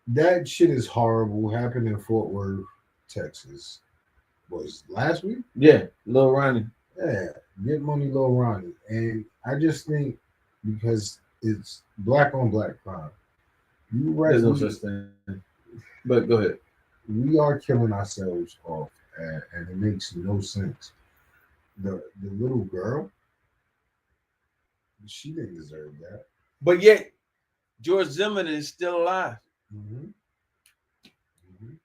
That shit is horrible. Happened in Fort Worth, Texas. Was last week? Yeah, Lil Ronnie. Yeah, get money, Lil Ronnie. And I just think because it's black on black crime. You right. There's no such thing. But go ahead. We are killing ourselves off, and it makes no sense. The little girl, she didn't deserve that. But yet, George Zimmerman is still alive.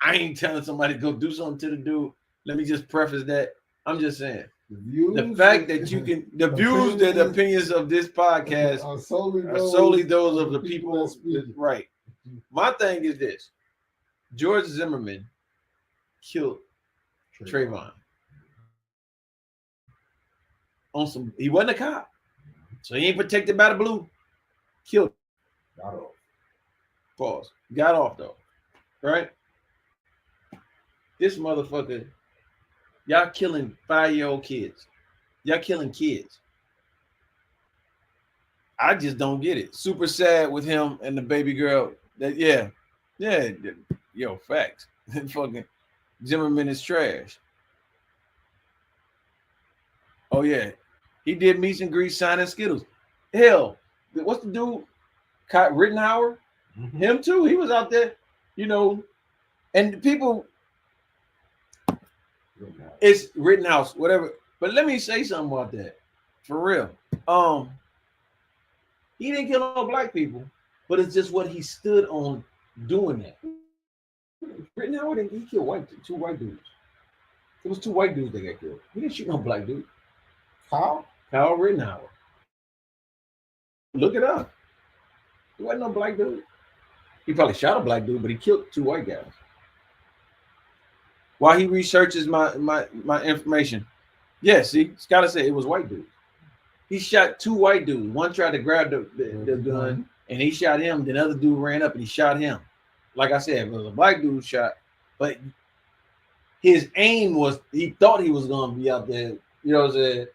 I ain't telling somebody to go do something to the dude. Let me just preface that. I'm just saying. The fact that you can, the views and opinions of this podcast are solely those of the people. Right. My thing is this: George Zimmerman killed Trayvon. He wasn't a cop, so he ain't protected by the blue. Killed. Got off. Pause. Got off though. Right. This motherfucker. Y'all killing 5-year-old kids. Y'all killing kids. I just don't get it. Super sad with him and the baby girl. Yo, facts. Fucking Zimmerman is trash. Oh yeah, he did meets and greets, signing Skittles. Hell, what's the dude? Rittenhour. Him too. He was out there, and people. It's Rittenhouse, whatever. But let me say something about that. For real. He didn't kill no black people, but it's just what he stood on doing that. Rittenhour he killed two white dudes. It was two white dudes that got killed. He didn't shoot no black dude. Kyle Rittenhour. Look it up. He wasn't no black dude. He probably shot a black dude, but he killed two white guys. while he researches my information. Yeah, see, Scott said it was white dudes. He shot 2 white dudes. One tried to grab the gun, and he shot him. The other dude ran up and he shot him. Like I said, it was a black dude shot, but his aim was, he thought he was going to be out there, you know what I'm saying,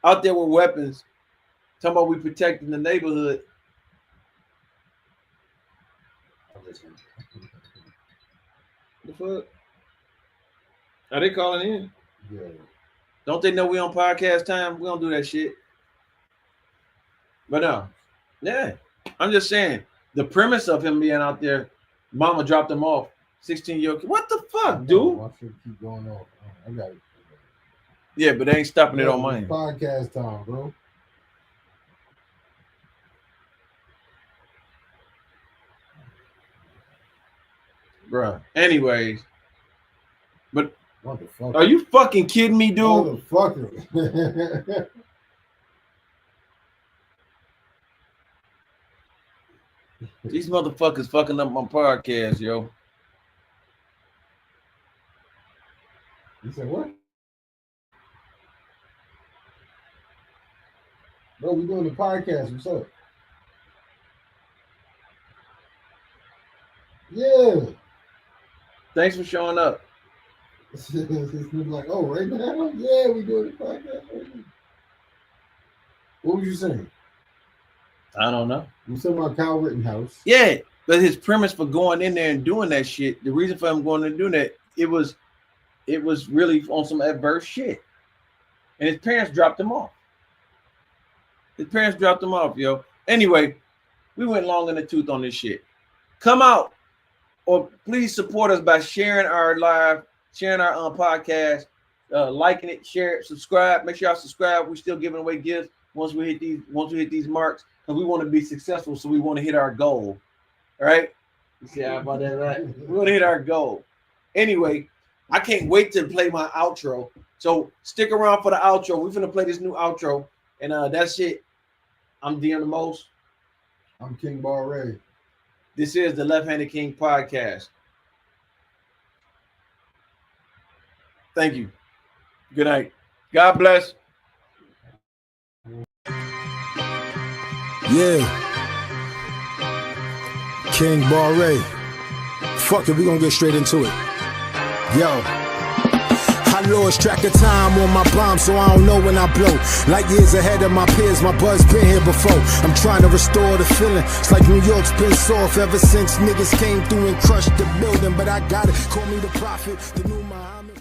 out there with weapons, talking about we protecting the neighborhood. The fuck? Are they calling in? Yeah. Don't they know we on podcast time? We don't do that shit. But no, yeah, I'm just saying the premise of him being out there, mama dropped him off, 16-year-old kid. What the fuck, dude? I should keep going off. I got it. Yeah, but they ain't stopping it on mine. Podcast time, bro. Bruh. Anyways, but what the fuck? Are you fucking kidding me, dude? Motherfucker. These motherfuckers fucking up my podcast, yo. You said what? Bro, we doing the podcast. What's up? Yeah. Thanks for showing up. Like, oh, right now? Yeah, we doing the podcast right now. What was you saying? I don't know. You said about Kyle Rittenhouse. Yeah, but his premise for going in there and doing that shit, the reason for him going and doing that, it was really on some adverse shit. And his parents dropped him off. His parents dropped him off, yo. Anyway, we went long in the tooth on this shit. Come out, or please support us by sharing our live, sharing our podcast, liking it, share it, subscribe. Make sure y'all subscribe. We're still giving away gifts once we hit these marks, because we want to be successful, so we want to hit our goal. All right? You see how about that, right? We want to hit our goal. Anyway, I can't wait to play my outro. So stick around for the outro. We're gonna play this new outro, and that's it. I'm DM the Most. I'm King Barre. This is the Left-Handed King podcast. Thank you. Good night. God bless. Yeah. King Barre. Fuck it, we gonna get straight into it. Yo. I lost track of time on my bomb, so I don't know when I blow. Like years ahead of my peers, my buzz been here before. I'm trying to restore the feeling. It's like New York's been soft ever since niggas came through and crushed the building. But I got it, call me the prophet, the new Muhammad.